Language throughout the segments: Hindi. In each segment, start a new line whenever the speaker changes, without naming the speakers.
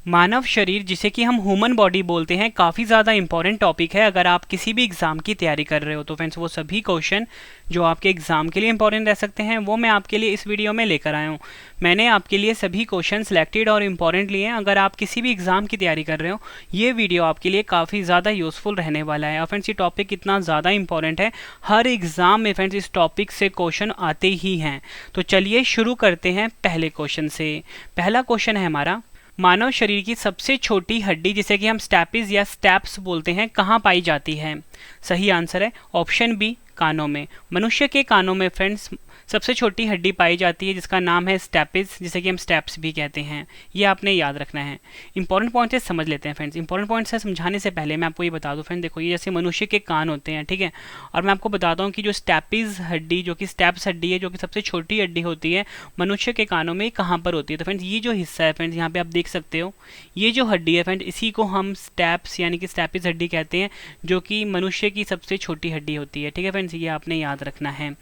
मानव शरीर, जिसे कि हम ह्यूमन बॉडी बोलते हैं, काफ़ी ज़्यादा इंपॉर्टेंट टॉपिक है अगर आप किसी भी एग्ज़ाम की तैयारी कर रहे हो। तो फ्रेंड्स, वो सभी क्वेश्चन जो आपके एग्ज़ाम के लिए इंपॉर्टेंट रह सकते हैं वो मैं आपके लिए इस वीडियो में लेकर आया हूँ। मैंने आपके लिए सभी क्वेश्चन सिलेक्टेड और इम्पॉर्टेंट लिए हैं। अगर आप किसी भी एग्ज़ाम की तैयारी कर रहे हो, ये वीडियो आपके लिए काफ़ी ज़्यादा यूज़फुल रहने वाला है। और फ्रेंड्स, ये टॉपिक इतना ज़्यादा इंपॉर्टेंट है, हर एग्ज़ाम में फ्रेंड्स इस टॉपिक से क्वेश्चन आते ही हैं। तो चलिए शुरू करते हैं पहले क्वेश्चन से। पहला क्वेश्चन है हमारा, मानव शरीर की सबसे छोटी हड्डी, जिसे कि हम स्टैपिस या स्टैप्स बोलते हैं, कहाँ पाई जाती है? सही आंसर है ऑप्शन बी, कानों में। मनुष्य के कानों में फ्रेंड्स सबसे छोटी हड्डी पाई जाती है, जिसका नाम है स्टैपिस, जिसे कि हम स्टेप्स भी कहते हैं। ये आपने याद रखना है। इंपॉर्टेंट पॉइंट से समझ लेते हैं फ्रेंड्स। इंपॉर्टेंट पॉइंट से समझाने से पहले मैं आपको ये बता दूं फ्रेंड, देखो ये जैसे मनुष्य के कान होते हैं, ठीक है, और मैं आपको बताता हूँ कि जो स्टैपिस हड्डी, जो कि स्टेप्स हड्डी है, जो कि सबसे छोटी हड्डी होती है मनुष्य के कानों में, कहाँ पर होती है? तो फ्रेंड्स, ये जो हिस्सा है फ्रेंड्स, यहाँ पे आप देख सकते हो, ये जो हड्डी है फ्रेंड, इसी को हम स्टेप्स यानी कि स्टैपिस हड्डी कहते हैं, जो कि मनुष्य की सबसे छोटी हड्डी होती है। ठीक है फ्रेंड्स, ये आपने याद रखना है।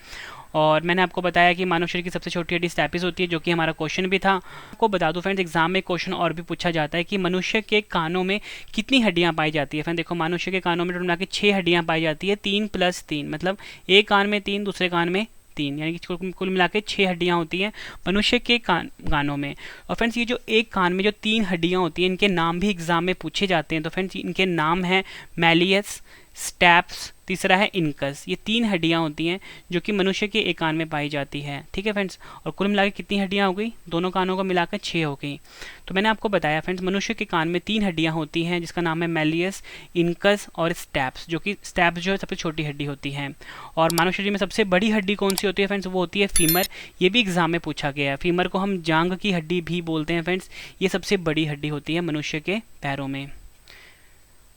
और मैंने आपको बताया कि मानव शरीर की सबसे छोटी हड्डी स्टैपिस होती है, जो कि हमारा क्वेश्चन भी था। आपको बता दूं फ्रेंड्स, एग्जाम में क्वेश्चन और भी पूछा जाता है कि मनुष्य के कानों में कितनी हड्डियां पाई जाती है। फ्रेंड देखो, मनुष्य के कानों में टोटल मिला के 6 हड्डियां पाई जाती है, 3 + 3, मतलब एक कान में 3, दूसरे कान में 3, यानी कि कुल मिला के 6 हड्डियां होती हैं मनुष्य के कानों में। और फ्रेंड्स, ये जो एक कान में जो 3 हड्डियां होती हैं, इनके नाम भी एग्जाम में पूछे जाते हैं। तो फ्रेंड्स, इनके नाम है मैलियस, स्टैप्स, तीसरा है इनकस। ये 3 हड्डियां होती हैं जो कि मनुष्य के एक कान में पाई जाती है। ठीक है फ्रेंड्स, और कुल मिलाकर कितनी हड्डियां हो गई? दोनों कानों को मिलाकर 6 हो गई। तो मैंने आपको बताया फ्रेंड्स, मनुष्य के कान में 3 हड्डियां होती हैं, जिसका नाम है मैलियस, इनकस और स्टैप्स, जो कि स्टैप्स जो है सबसे छोटी हड्डी होती है। और मानव शरीर में सबसे बड़ी हड्डी कौन सी होती है फ्रेंड्स? वो होती है फीमर। ये भी एग्जाम में पूछा गया है। फीमर को हम जांघ की हड्डी भी बोलते हैं फ्रेंड्स। ये सबसे बड़ी हड्डी होती है मनुष्य के पैरों में।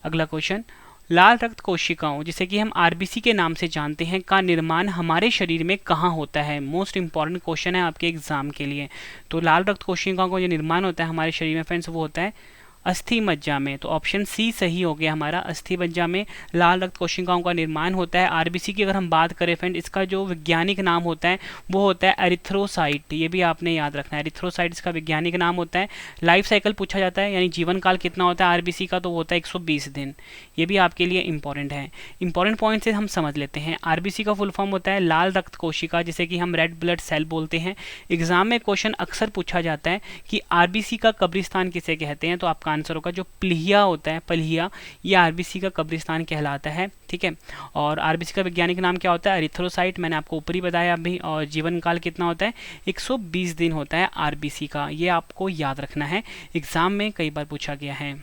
अगला क्वेश्चन, लाल रक्त कोशिकाओं, जिसे कि हम आरबीसी के नाम से जानते हैं, का निर्माण हमारे शरीर में कहाँ होता है? मोस्ट इंपॉर्टेंट क्वेश्चन है आपके एग्जाम के लिए। तो लाल रक्त कोशिकाओं का जो निर्माण होता है हमारे शरीर में फ्रेंड्स, वो होता है अस्थि मज्जा में। तो ऑप्शन सी सही हो गया हमारा। अस्थि मज्जा में लाल रक्त कोशिकाओं का निर्माण होता है। आरबीसी की अगर हम बात करें फ्रेंड, इसका जो वैज्ञानिक नाम होता है वो होता है एरिथ्रोसाइट। ये भी आपने याद रखना है, एरिथ्रोसाइट इसका वैज्ञानिक नाम होता है। लाइफ साइकिल पूछा जाता है, यानी जीवन काल कितना होता है आरबीसी का? तो वो होता है 120 दिन। ये भी आपके लिए इंपॉर्टेंट है। इंपॉर्टेंट पॉइंट से हम समझ लेते हैं। आरबीसी का फुल फॉर्म होता है लाल रक्त कोशिका, जिसे कि हम रेड ब्लड सेल बोलते हैं। एग्जाम में क्वेश्चन अक्सर पूछा जाता है कि आरबीसी का कब्रिस्तान किसे कहते हैं? तो आपका आंसर होगा जो प्लीहा होता है, प्लीहा, ये आरबीसी का कब्रिस्तान कहलाता है। ठीक है, और आरबीसी का वैज्ञानिक नाम क्या होता है? एरिथ्रोसाइट, मैंने आपको ऊपर ही बताया अभी। और जीवन काल कितना होता है? 120 दिन होता है आरबीसी का। ये आपको याद रखना है, एग्जाम में कई बार पूछा गया है।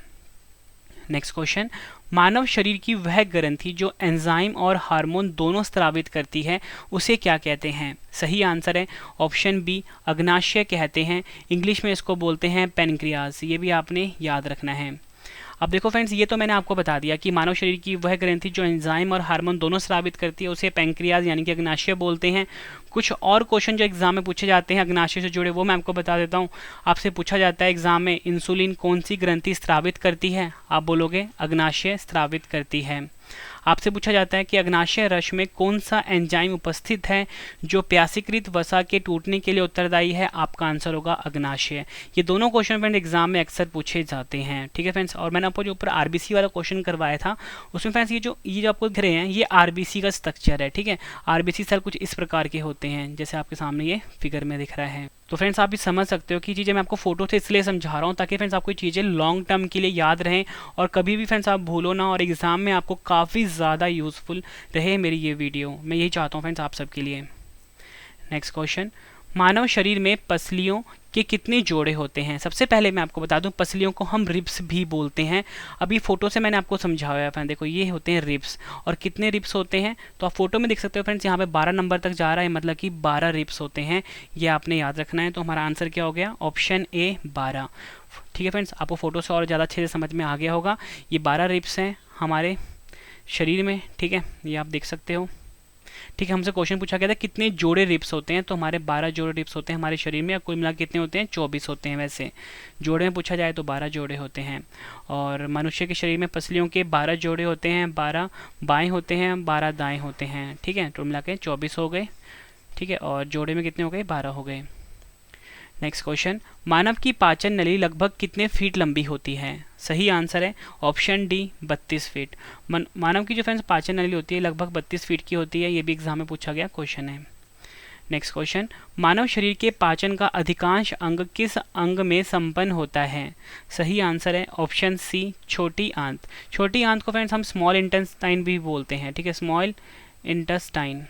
नेक्स्ट क्वेश्चन, मानव शरीर की वह ग्रंथि जो एंजाइम और हार्मोन दोनों स्रावित करती है, उसे क्या कहते हैं? सही आंसर है ऑप्शन बी, अग्नाशय कहते हैं। इंग्लिश में इसको बोलते हैं पेनक्रियाज। ये भी आपने याद रखना है। अब देखो फ्रेंड्स, ये तो मैंने आपको बता दिया कि मानव शरीर की वह ग्रंथि जो एंजाइम और हार्मोन दोनों स्रावित करती है, उसे पेनक्रियाज यानी कि अग्नाशय बोलते हैं। कुछ और क्वेश्चन जो एग्जाम में पूछे जाते हैं अग्नाशय से जुड़े, वो मैं आपको बता देता हूँ। आपसे पूछा जाता है एग्जाम में, इंसुलिन कौन सी ग्रंथि स्रावित करती है? आप बोलोगे अग्नाशय स्रावित करती है। आपसे पूछा जाता है कि अग्नाशय रस में कौन सा एंजाइम उपस्थित है जो प्यासीकृत वसा के टूटने के लिए उत्तरदायी है? आपका आंसर होगा अग्नाशय। ये दोनों क्वेश्चन फ्रेंड एग्जाम में अक्सर पूछे जाते हैं। ठीक है फ्रेंड्स, और मैंने आपको जो ऊपर आरबीसी वाला क्वेश्चन करवाया था, उसमें फ्रेंड्स ये जो आपको दिख रहे हैं, ये आरबीसी का स्ट्रक्चर है। ठीक है, आरबीसी सेल कुछ इस प्रकार के होते हैं, जैसे आपके सामने ये फिगर में दिख रहा है। तो फ्रेंड्स, आप भी समझ सकते हो कि चीज़ें मैं आपको फोटो से इसलिए समझा रहा हूँ ताकि फ्रेंड्स आपको चीज़ें लॉन्ग टर्म के लिए याद रहें और कभी भी फ्रेंड्स आप भूलो ना, और एग्जाम में आपको काफ़ी ज़्यादा यूज़फुल रहे मेरी ये वीडियो। मैं यही चाहता हूँ फ्रेंड्स आप सबके लिए। नेक्स्ट क्वेश्चन, मानव शरीर में पसलियों के कितने जोड़े होते हैं? सबसे पहले मैं आपको बता दूं, पसलियों को हम रिब्स भी बोलते हैं। अभी फोटो से मैंने आपको समझाया है फ्रेंड, देखो ये होते हैं रिब्स। और कितने रिब्स होते हैं तो आप फोटो में देख सकते हो फ्रेंड्स, यहाँ पे 12 नंबर तक जा रहा है, मतलब कि 12 रिब्स होते हैं। ये आपने याद रखना है। तो हमारा आंसर क्या हो गया? Option A 12। ठीक है फ्रेंड्स, आपको फोटो से और ज़्यादा अच्छे से समझ में आ गया होगा। ये 12 रिब्स हैं हमारे शरीर में। ठीक है, ये आप देख सकते हो। ठीक है, हमसे क्वेश्चन पूछा गया था कितने जोड़े रिब्स होते हैं, तो हमारे 12 जोड़े रिब्स होते हैं हमारे शरीर में। कुल मिला कितने होते हैं? 24 होते हैं। वैसे जोड़े में पूछा जाए तो 12 जोड़े होते हैं। और मनुष्य के शरीर में पसलियों के 12 जोड़े होते हैं, 12 बाएं होते हैं, 12 दाएं होते हैं। ठीक है, तो मिला के 24 हो गए। ठीक है, और जोड़े में कितने हो गए? 12 हो गए। नेक्स्ट क्वेश्चन, मानव की पाचन नली लगभग कितने फीट लंबी होती है? सही आंसर है ऑप्शन डी 32 फीट। मानव की जो फ्रेंड्स पाचन नली होती है लगभग 32 फीट की होती है। ये भी एग्जाम में पूछा गया क्वेश्चन है। नेक्स्ट क्वेश्चन, मानव शरीर के पाचन का अधिकांश अंग किस अंग में संपन्न होता है? सही आंसर है ऑप्शन सी छोटी आंत। छोटी आंत को फ्रेंड्स हम स्मॉल इंटेस्टाइन भी बोलते हैं, ठीक है, स्मॉल इंटेस्टाइन,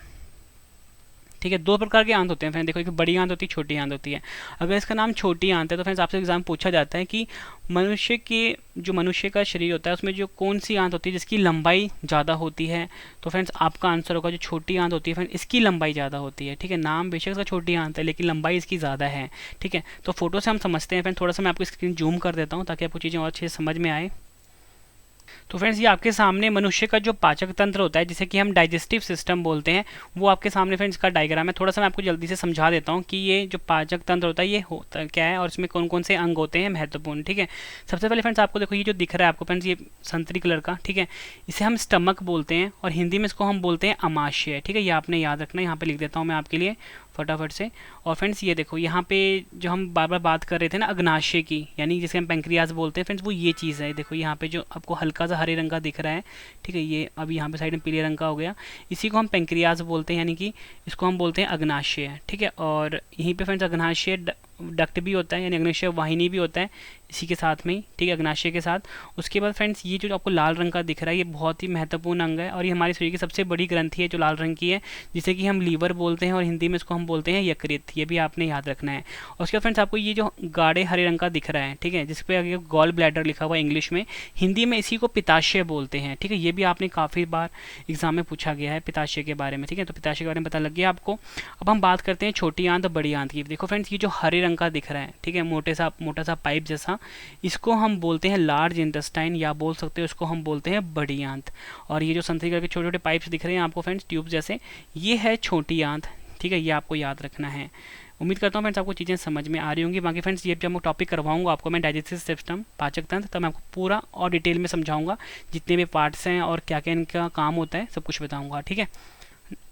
ठीक है। दो प्रकार के आंत होते हैं फ्रेंड, देखो एक बड़ी आंत होती है, छोटी आंत होती है। अगर इसका नाम छोटी आंत है तो फ्रेंड्स आपसे एग्जाम पूछा जाता है कि मनुष्य का शरीर होता है उसमें जो कौन सी आंत होती है जिसकी लंबाई ज़्यादा होती है? तो फ्रेंड्स आपका आंसर होगा जो छोटी आंत होती है फ्रेंड, इसकी लंबाई ज़्यादा होती है, ठीक है। नाम बेशक इसका छोटी आंत है लेकिन लंबाई इसकी ज़्यादा है, ठीक है। तो फोटो से हम समझते हैं फ्रेंड, थोड़ा सा मैं आपको स्क्रीन जूम कर देता हूँ ताकि आपको चीज़ें और अच्छे से समझ में आए। तो फ्रेंड्स ये आपके सामने मनुष्य का जो पाचक तंत्र होता है जिसे कि हम डाइजेस्टिव सिस्टम बोलते हैं, वो आपके सामने फ्रेंड्स का डायग्राम है। थोड़ा सा मैं आपको जल्दी से समझा देता हूँ कि ये जो पाचक तंत्र होता है ये होता क्या है और इसमें कौन कौन से अंग होते हैं महत्वपूर्ण, ठीक है। सबसे पहले फ्रेंड्स आपको देखो ये जो दिख रहा है आपको फ्रेंड्स ये संतरी कलर का, ठीक है, इसे हम स्टमक बोलते हैं और हिंदी में इसको हम बोलते हैं अमाशय, ठीक है। ये आपने याद रखना है, यहाँ पे लिख देता हूँ मैं आपके लिए फटाफट से। और फ्रेंड्स ये देखो यहाँ पे जो हम बार बार बात कर रहे थे ना अग्नाशय की, यानी जिसे हम पैंक्रियाज बोलते हैं फ्रेंड्स, वो ये चीज़ है। देखो यहाँ पे जो आपको हल्का सा हरे रंग का दिख रहा है, ठीक है, ये अभी यहाँ पे साइड में पीले रंग का हो गया, इसी को हम पैंक्रियाज बोलते हैं, यानी कि इसको हम बोलते हैं अग्नाशय, ठीक है। और यहीं पे फ्रेंड्स अग्नाशय डक्ट भी होता है, यानी अग्नाशय वाहिनी भी होता है इसी के साथ में ही, ठीक है, अग्नाशय के साथ। उसके बाद फ्रेंड्स ये जो आपको लाल रंग का दिख रहा है ये बहुत ही महत्वपूर्ण अंग है और ये हमारे शरीर की सबसे बड़ी ग्रंथि है जो लाल रंग की है, जिसे कि हम लीवर बोलते हैं और हिंदी में इसको हम बोलते हैं यकृत। ये भी आपने याद रखना है। और उसके बाद फ्रेंड्स आपको ये जो गाढ़े हरे रंग का दिख रहा है, ठीक है, जिस पे आगे गॉल ब्लैडर लिखा हुआ है इंग्लिश में, हिंदी में इसी को पित्ताशय बोलते हैं, ठीक है। ये भी आपने काफ़ी बार एग्जाम में पूछा गया है पित्ताशय के बारे में, ठीक है। तो पित्ताशय के बारे में पता लग गया आपको। अब हम बात करते हैं छोटी आंत और बड़ी आंत की। देखो फ्रेंड्स ये जो हरे रंग का दिख रहा है, ठीक है, मोटा सा पाइप जैसा, इसको हम बोलते हैं लार्ज इंटेस्टाइन या बोल सकते हो इसको हम बोलते हैं बड़ी आंत। और ये जो संतरी कलर के छोटे छोटे पाइप्स दिख रहे हैं आपको फ्रेंड्स ट्यूब जैसे, ये है छोटी आंत, ठीक है। ये आपको याद रखना है। उम्मीद करता हूँ फ्रेंड्स आपको चीज़ें समझ में आ रही होंगी। बाकी फ्रेंड्स ये जब मैं टॉपिक करवाऊंगा आपको मैं डाइजेस्टिव सिस्टम पाचक तंत्र, तब मैं आपको पूरा और डिटेल में समझाऊंगा, जितने भी पार्ट्स हैं और क्या क्या इनका काम होता है सब कुछ बताऊँगा, ठीक है।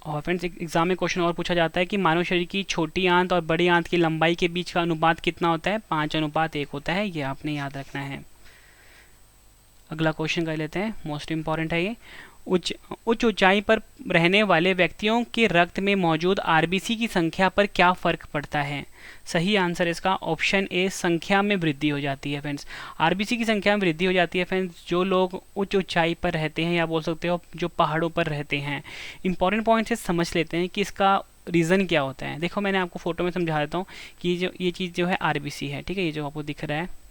और फ्रेंड्स एग्जाम में क्वेश्चन और पूछा जाता है कि मानव शरीर की छोटी आंत और बड़ी आंत की लंबाई के बीच का अनुपात कितना होता है? 5:1 होता है, ये आपने याद रखना है। अगला क्वेश्चन कर लेते हैं, मोस्ट इंपॉर्टेंट है ये। उच्च ऊंचाई पर रहने वाले व्यक्तियों के रक्त में मौजूद आरबीसी की संख्या पर क्या फर्क पड़ता है? सही आंसर इसका ऑप्शन ए संख्या में वृद्धि हो जाती है फ्रेंड्स। आरबीसी की संख्या में वृद्धि हो जाती है फ्रेंड्स जो लोग उच्च ऊंचाई पर रहते हैं या बोल सकते हो जो पहाड़ों पर रहते हैं। इंपॉर्टेंट पॉइंट से समझ लेते हैं कि इसका रीज़न क्या होता है। देखो मैंने आपको फोटो में समझा देता हूँ कि ये चीज़ जो है आरबीसी है, ठीक है। ये जो आपको दिख रहा है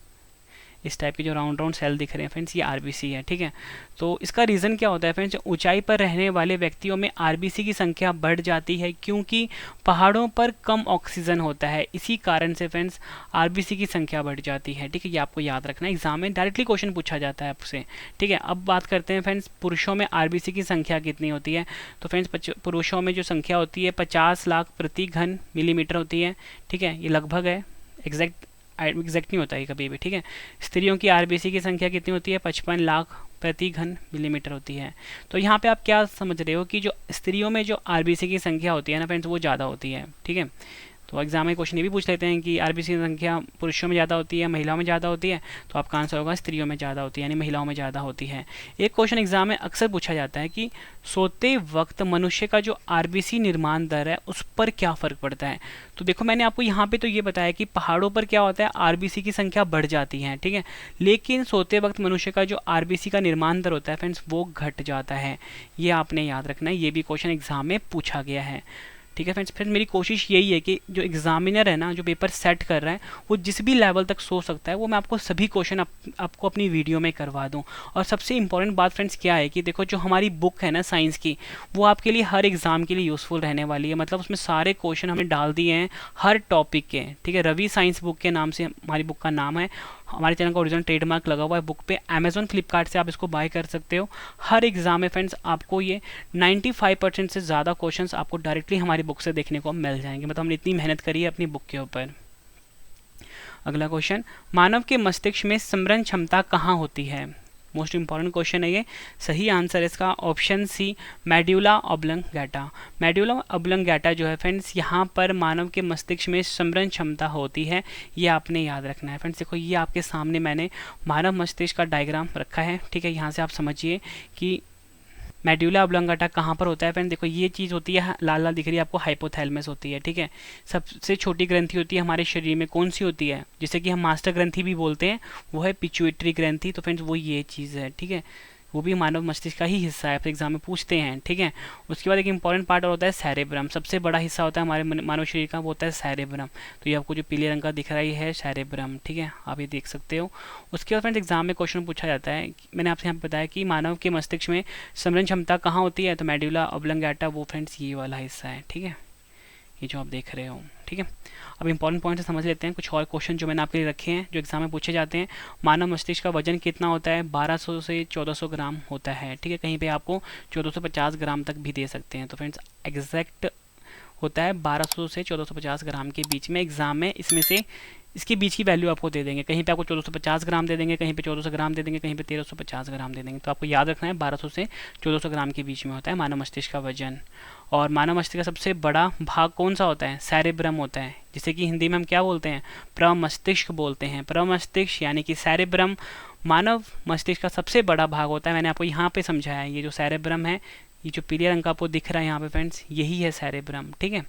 इस टाइप के जो राउंड राउंड सेल दिख रहे हैं फ्रेंड्स, ये आरबीसी है, ठीक है। तो इसका रीज़न क्या होता है फ्रेंड्स? ऊंचाई पर रहने वाले व्यक्तियों में आरबीसी की संख्या बढ़ जाती है क्योंकि पहाड़ों पर कम ऑक्सीजन होता है, इसी कारण से फ्रेंड्स आरबीसी की संख्या बढ़ जाती है, ठीक है। ये आपको याद रखना है, एग्जाम में डायरेक्टली क्वेश्चन पूछा जाता है आपसे, ठीक है। अब बात करते हैं फ्रेंड्स पुरुषों में आरबीसी की संख्या कितनी होती है। तो फ्रेंड्स पुरुषों में जो संख्या होती है 50 लाख प्रति घन मिलीमीटर होती है, ठीक है। ये लगभग है, एग्जैक्ट नहीं होता है कभी भी, ठीक है। स्त्रियों की आरबीसी की संख्या कितनी होती है? 55 लाख प्रति घन मिलीमीटर होती है। तो यहाँ पे आप क्या समझ रहे हो कि जो स्त्रियों में जो आरबीसी की संख्या होती है ना फ्रेंड्स वो ज़्यादा होती है, ठीक है। तो एग्जाम में क्वेश्चन ये भी पूछ लेते हैं कि आरबीसी की संख्या पुरुषों में ज़्यादा होती है महिलाओं में ज़्यादा होती है, तो आपका आंसर होगा स्त्रियों में ज़्यादा होती है, यानी महिलाओं में ज़्यादा होती है। एक क्वेश्चन एग्जाम में अक्सर पूछा जाता है कि सोते वक्त मनुष्य का जो आरबीसी निर्माण दर है उस पर क्या फ़र्क पड़ता है। तो देखो मैंने आपको यहाँ पे तो ये बताया कि पहाड़ों पर क्या होता है आरबीसी की संख्या बढ़ जाती है, ठीक है। लेकिन सोते वक्त मनुष्य का जो आरबीसी का निर्माण दर होता है फ्रेंड्स वो घट जाता है, ये आपने याद रखना है। ये भी क्वेश्चन एग्जाम में पूछा गया है, ठीक है फ्रेंड्स। फिर मेरी कोशिश यही है कि जो एग्जामिनर है ना जो पेपर सेट कर रहा है वो जिस भी लेवल तक सोच सकता है वो मैं आपको सभी क्वेश्चन आपको अपनी वीडियो में करवा दूं। और सबसे इंपॉर्टेंट बात फ्रेंड्स क्या है कि देखो जो हमारी बुक है ना साइंस की वो आपके लिए हर एग्जाम के लिए यूज़फुल रहने वाली है। मतलब उसमें सारे क्वेश्चन हमने डाल दिए हैं हर टॉपिक के, ठीक है। रवि साइंस बुक के नाम से हमारी बुक का नाम है। हमारे चैनल का ओरिजिनल ट्रेडमार्क लगा हुआ है बुक पे, अमेजोन फ्लिपकार्ट से आप इसको बाय कर सकते हो। हर एग्जाम में फ्रेंड्स आपको ये 95% से ज़्यादा क्वेश्चंस आपको डायरेक्टली हमारी बुक से देखने को मिल जाएंगे। मतलब हमने इतनी मेहनत करी है अपनी बुक के ऊपर। अगला क्वेश्चन, मानव के मस्तिष्क में स्मरण क्षमता कहाँ होती है? मोस्ट इंपॉर्टेंट क्वेश्चन है ये। सही आंसर इसका option C, medulla oblongata. Medulla oblongata जो है फ्रेंड्स, यहाँ पर मानव के मस्तिष्क में स्मरण क्षमता होती है, ये आपने याद रखना है फ्रेंड्स। देखो ये आपके सामने मैंने मानव मस्तिष्क का डायग्राम रखा है, ठीक है। यहाँ से आप समझिए कि मेड्यूला ऑब्लंगेटा कहाँ पर होता है फ्रेंड। देखो ये चीज़ होती है, लाल लाल दिख रही है आपको, हाइपोथैलेमस होती है, ठीक है। सबसे छोटी ग्रंथि होती है हमारे शरीर में, कौन सी होती है, जिसे कि हम मास्टर ग्रंथि भी बोलते हैं, वो है पिट्यूटरी ग्रंथि। तो फ्रेंड्स वो ये चीज़ है, ठीक है, वो भी मानव मस्तिष्क का ही हिस्सा है, फिर एग्जाम में पूछते हैं, ठीक है। उसके बाद एक इंपॉर्टेंट पार्ट और होता है सेरेब्रम। सबसे बड़ा हिस्सा होता है हमारे मानव शरीर का, वो होता है सेरेब्रम। तो ये आपको जो पीले रंग का दिख रहा है सेरेब्रम, ठीक है, आप ये देख सकते हो। उसके बाद फ्रेंड्स एग्जाम में क्वेश्चन पूछा जाता है, मैंने आपसे यहाँ बताया कि मानव के मस्तिष्क में स्मरण क्षमता कहाँ होती है, तो मेड्यूला ऑब्लंगेटा, वो फ्रेंड्स ये वाला हिस्सा है, ठीक है, ये जो आप देख रहे हो, ठीक है। अब इंपॉर्टेंट पॉइंट से समझ लेते हैं कुछ और क्वेश्चन जो मैंने आपके लिए रखे हैं, जो एग्जाम में पूछे जाते हैं। मानव मस्तिष्क का वजन कितना होता है, 1200 से 1400 ग्राम होता है, ठीक है। कहीं पे आपको 1450 ग्राम तक भी दे सकते हैं। तो फ्रेंड्स एग्जैक्ट होता है 1200 से 1450 ग्राम के बीच में। एग्जाम में इसमें से इसके बीच की वैल्यू आपको दे देंगे, कहीं पे आपको 1450 ग्राम दे देंगे, कहीं पे 1400 ग्राम दे देंगे, कहीं पे 1350 ग्राम दे देंगे। तो आपको याद रखना है 1200 से 1400 ग्राम के बीच में होता है मानव मस्तिष्क का वजन। और मानव मस्तिष्क का सबसे बड़ा भाग कौन सा होता है, सेरेब्रम होता है, जिसे कि हिंदी में हम क्या बोलते हैं, प्रमस्तिष्क बोलते हैं। प्रमस्तिष्क यानी कि सेरेब्रम मानव मस्तिष्क का सबसे बड़ा भाग होता है। मैंने आपको यहाँ पे समझाया है, ये जो सेरेब्रम है, ये जो पीले रंग का आपको दिख रहा है यहाँ पे फ्रेंड्स, यही है सेरेब्रम, ठीक है,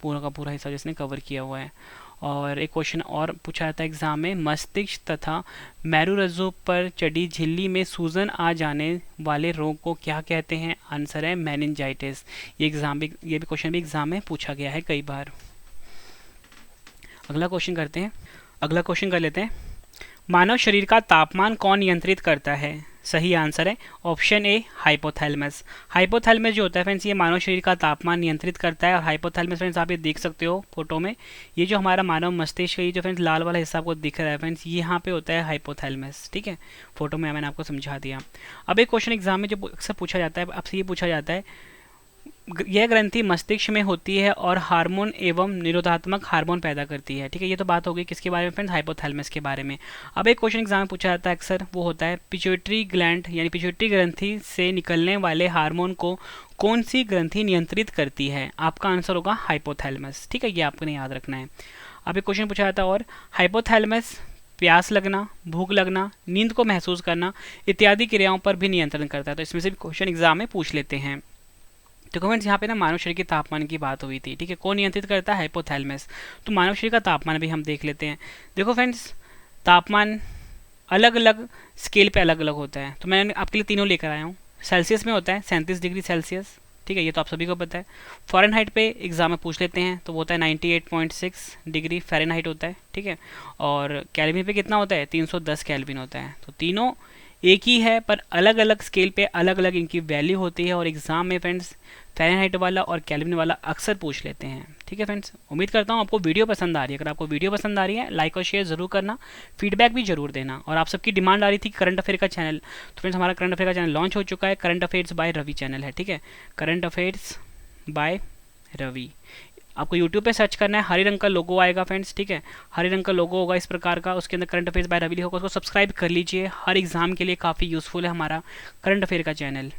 पूरा का पूरा हिस्सा जिसने कवर किया हुआ है। और एक क्वेश्चन और पूछा जाता है एग्जाम में, मस्तिष्क तथा मेरुरज्जु पर चढ़ी झिल्ली में सूजन आ जाने वाले रोग को क्या कहते हैं, आंसर है मेनिंजाइटिस। ये भी क्वेश्चन भी एग्जाम में पूछा गया है कई बार। अगला क्वेश्चन कर लेते हैं, मानव शरीर का तापमान कौन नियंत्रित करता है। सही आंसर है ऑप्शन ए, हाइपोथैलेमस। हाइपोथैलेमस जो होता है फ्रेंड्स, ये मानव शरीर का तापमान नियंत्रित करता है। और हाइपोथैलेमस फ्रेंड्स आप ये देख सकते हो फोटो में, ये जो हमारा मानव मस्तिष्क है, ये जो फ्रेंड्स लाल वाला हिस्सा आपको दिख रहा है फ्रेंड्स, ये यहाँ पे होता है हाइपोथैलेमस, ठीक है। फोटो में मैंने आपको समझा दिया। अब एक क्वेश्चन एग्जाम में जो अक्सर पूछा जाता है, आपसे ये पूछा जाता है, यह ग्रंथि मस्तिष्क में होती है और हार्मोन एवं निरोधात्मक हार्मोन पैदा करती है, ठीक है। ये तो बात हो गई किसके बारे में फ्रेंड्स, हाइपोथैलेमस के बारे में। अब एक क्वेश्चन एग्जाम में पूछा जाता है अक्सर, वो होता है पिट्यूटरी ग्लैंड यानी पिट्यूटरी ग्रंथि से निकलने वाले हार्मोन को कौन सी ग्रंथि नियंत्रित करती है। आपका आंसर होगा हाइपोथैलेमस, ठीक है, ये आपको याद रखना है। अब एक क्वेश्चन पूछा जाता है, और हाइपोथैलेमस प्यास लगना, भूख लगना, नींद को महसूस करना इत्यादि क्रियाओं पर भी नियंत्रण करता है। तो इसमें से भी क्वेश्चन एग्जाम में पूछ लेते हैं। तो फ्रेंड्स यहाँ पे ना मानव शरीर के तापमान की बात हुई थी, ठीक है, कौन नियंत्रित करता है, हाइपोथैलेमस। तो मानव शरीर का तापमान भी हम देख लेते हैं। देखो फ्रेंड्स, तापमान अलग अलग स्केल पे अलग अलग होता है। तो मैंने आपके लिए तीनों लेकर आया हूँ। सेल्सियस में होता है 37 डिग्री सेल्सियस, ठीक है, ये तो आप सभी को पता है। फ़ारेनहाइट पे एग्जाम में पूछ लेते हैं, तो वो होता है 98.6 डिग्री फ़ारेनहाइट होता है, ठीक है। और केल्विन पे कितना होता है, 310 केल्विन होता है। तो तीनों एक ही है, पर अलग अलग स्केल पे अलग अलग इनकी वैल्यू होती है। और एग्जाम में फ्रेंड्स फ़ारेनहाइट वाला और केल्विन वाला अक्सर पूछ लेते हैं, ठीक है फ्रेंड्स। उम्मीद करता हूँ आपको वीडियो पसंद आ रही है। अगर आपको वीडियो पसंद आ रही है, लाइक और शेयर जरूर करना, फीडबैक भी जरूर देना। और आप सबकी डिमांड आ रही थी करंट अफेयर का चैनल, तो फ्रेंड्स हमारा करंट अफेयर का चैनल लॉन्च हो चुका है, current affairs by Ravi channel है, ठीक है, करंट अफेयर्स बाय रवि। आपको यूट्यूब पे सर्च करना है, हरे रंग का लोगो आएगा फ्रेंड्स, ठीक है, हरे रंग का लोगो होगा इस प्रकार का, उसके अंदर करंट अफेयर्स बाय रवि लिखा होगा, उसको सब्सक्राइब कर लीजिए। हर एग्जाम के लिए काफ़ी यूजफुल है हमारा करंट अफेयर का चैनल।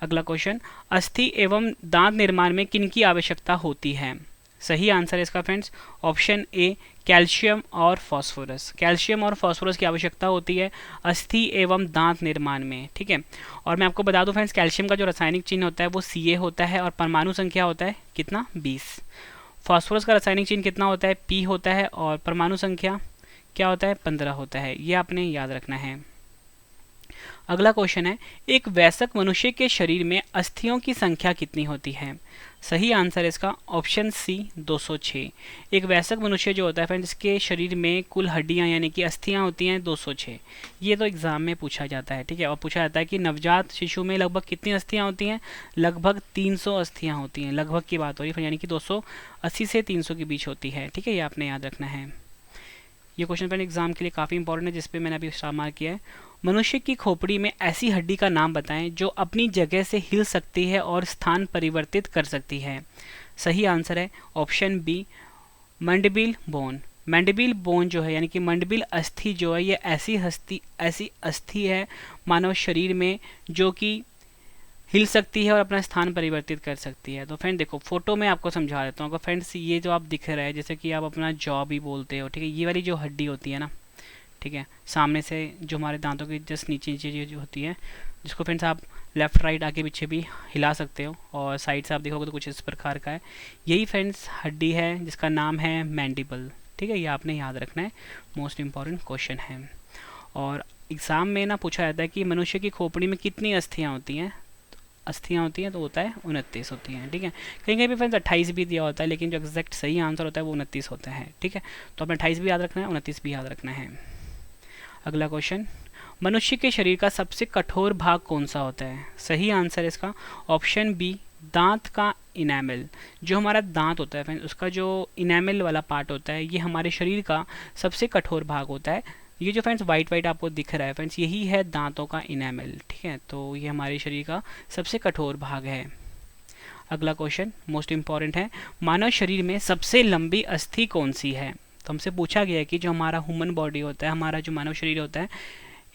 अगला क्वेश्चन, अस्थि एवं दांत निर्माण में किनकी आवश्यकता होती है। सही आंसर है इसका फ्रेंड्स ऑप्शन ए, कैल्शियम और फॉस्फोरस। कैल्शियम और फॉस्फोरस की आवश्यकता होती है अस्थि एवं दांत निर्माण में, ठीक है। और मैं आपको बता दूं फ्रेंड्स, कैल्शियम का जो रासायनिक चिन्ह होता है वो Ca होता है और परमाणु संख्या होता है कितना, 20। फॉस्फोरस का रासायनिक चिन्ह कितना होता है, P होता है और परमाणु संख्या क्या होता है, 15 होता है। ये आपने याद रखना है। अगला क्वेश्चन है, एक वयस्क मनुष्य के शरीर में अस्थियों की संख्या कितनी होती है। सही आंसर इसका ऑप्शन सी, 206। एक वयस्क मनुष्य जो होता है फ्रेंड्स, इसके शरीर में कुल हड्डियां यानी कि अस्थियां होती हैं 206। ये तो एग्जाम में पूछा जाता है, ठीक है। और पूछा जाता है कि नवजात शिशु में लगभग कितनी अस्थियां होती हैं, लगभग 300 अस्थियां होती हैं। लगभग की बात हो रही है, यानी कि 280 से 300 के बीच होती है, ठीक है, ये आपने याद रखना है। ये क्वेश्चन फ्रेंड एग्जाम के लिए काफ़ी इंपॉर्टेंट है, जिसपे मैंने अभी स्टार मार्क किया है। मनुष्य की खोपड़ी में ऐसी हड्डी का नाम बताएं जो अपनी जगह से हिल सकती है और स्थान परिवर्तित कर सकती है। सही आंसर है option B, mandible bone. Mandible bone जो है यानी कि मंडबिल अस्थि जो है ये ऐसी अस्थि है मानव शरीर में जो कि हिल सकती है और अपना स्थान परिवर्तित कर सकती है। तो फ्रेंड देखो फोटो में आपको समझा देता हूँ। अगर फ्रेंड्स ये जो आप दिख रहा है जैसे कि आप अपना जॉ भी बोलते हो, ठीक है, ये वाली जो हड्डी होती है ना, ठीक है, सामने से जो हमारे दांतों के जस्ट नीचे नीचे जो होती है, जिसको फ्रेंड्स आप लेफ्ट राइट आगे पीछे भी हिला सकते हो और साइड से आप देखोगे तो कुछ इस प्रकार का है। यही फ्रेंड्स हड्डी है जिसका नाम है मैंडिबल, ठीक है, ये आपने याद रखना है, मोस्ट इम्पॉर्टेंट क्वेश्चन है। और एग्ज़ाम में ना पूछा जाता है कि मनुष्य की खोपड़ी में कितनी अस्थियाँ होती हैं, तो होता है 29 होती हैं, ठीक है। कहीं कहीं भी फ्रेंड्स 28 भी दिया होता है, लेकिन जो एग्जैक्ट सही आंसर होता है वो 29 होता है, ठीक है। तो अपना 28 भी याद रखना है, 29 भी याद रखना है। अगला क्वेश्चन, मनुष्य के शरीर का सबसे कठोर भाग कौन सा होता है? सही आंसर इसका ऑप्शन बी, दांत का इनेमल। जो हमारा दांत होता है फ्रेंड्स, उसका जो इनेमल वाला पार्ट होता है, ये हमारे शरीर का सबसे कठोर भाग होता है। ये जो फ्रेंड्स वाइट आपको दिख रहा है फ्रेंड्स, यही है दांतों का इनेमल, ठीक है। तो ये हमारे शरीर का सबसे कठोर भाग है। अगला क्वेश्चन मोस्ट इंपॉर्टेंट है, मानव शरीर में सबसे लंबी अस्थि कौन सी है? तो हमसे पूछा गया है कि जो हमारा ह्यूमन बॉडी होता है, हमारा जो मानव शरीर होता है,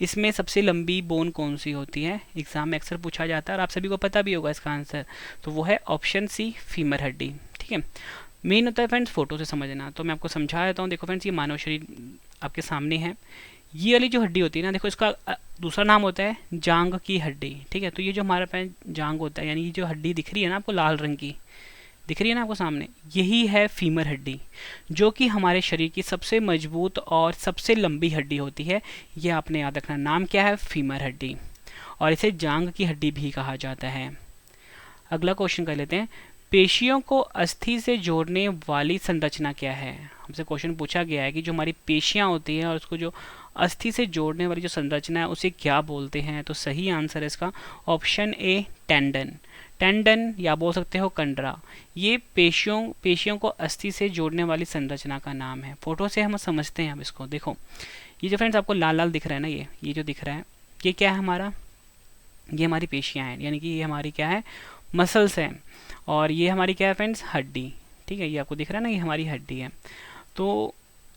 इसमें सबसे लंबी बोन कौन सी होती है? एग्जाम में अक्सर पूछा जाता है और आप सभी को पता भी होगा इसका आंसर, तो वो है ऑप्शन सी, फीमर हड्डी, ठीक है। मेन होता है फ्रेंड्स फोटो से समझना, तो मैं आपको समझा देता हूँ। देखो फ्रेंड्स, ये मानव शरीर आपके सामने है। ये वाली जो हड्डी होती है ना, देखो इसका दूसरा नाम होता है जांग की हड्डी, ठीक है। तो ये जो हमारा जांग होता है, यानी ये जो हड्डी दिख रही है ना आपको, लाल रंग की दिख रही है ना आपको सामने, यही है फीमर हड्डी, जो कि हमारे शरीर की सबसे मजबूत और सबसे लंबी हड्डी होती है। ये आपने याद रखना, नाम क्या है? फीमर हड्डी, और इसे जांग की हड्डी भी कहा जाता है। अगला क्वेश्चन कर लेते हैं, पेशियों को अस्थि से जोड़ने वाली संरचना क्या है? हमसे क्वेश्चन पूछा गया है कि जो हमारी पेशियां होती हैं और उसको जो अस्थि से जोड़ने वाली जो संरचना है उसे क्या बोलते हैं? तो सही आंसर है इसका ऑप्शन ए, टेंडन। टेंडन या बोल सकते हो कंडरा, ये पेशियों को अस्थि से जोड़ने वाली संरचना का नाम है। फोटो से हम समझते हैं अब इसको। देखो ये जो फ्रेंड्स आपको लाल लाल दिख रहा है ना, ये जो दिख रहा है, ये क्या है हमारा? ये हमारी पेशियां हैं, यानी कि ये हमारी क्या है? मसल्स हैं। और ये हमारी क्या है फ्रेंड्स? हड्डी, ठीक है। ये आपको दिख रहा है ना, ये हमारी हड्डी है। तो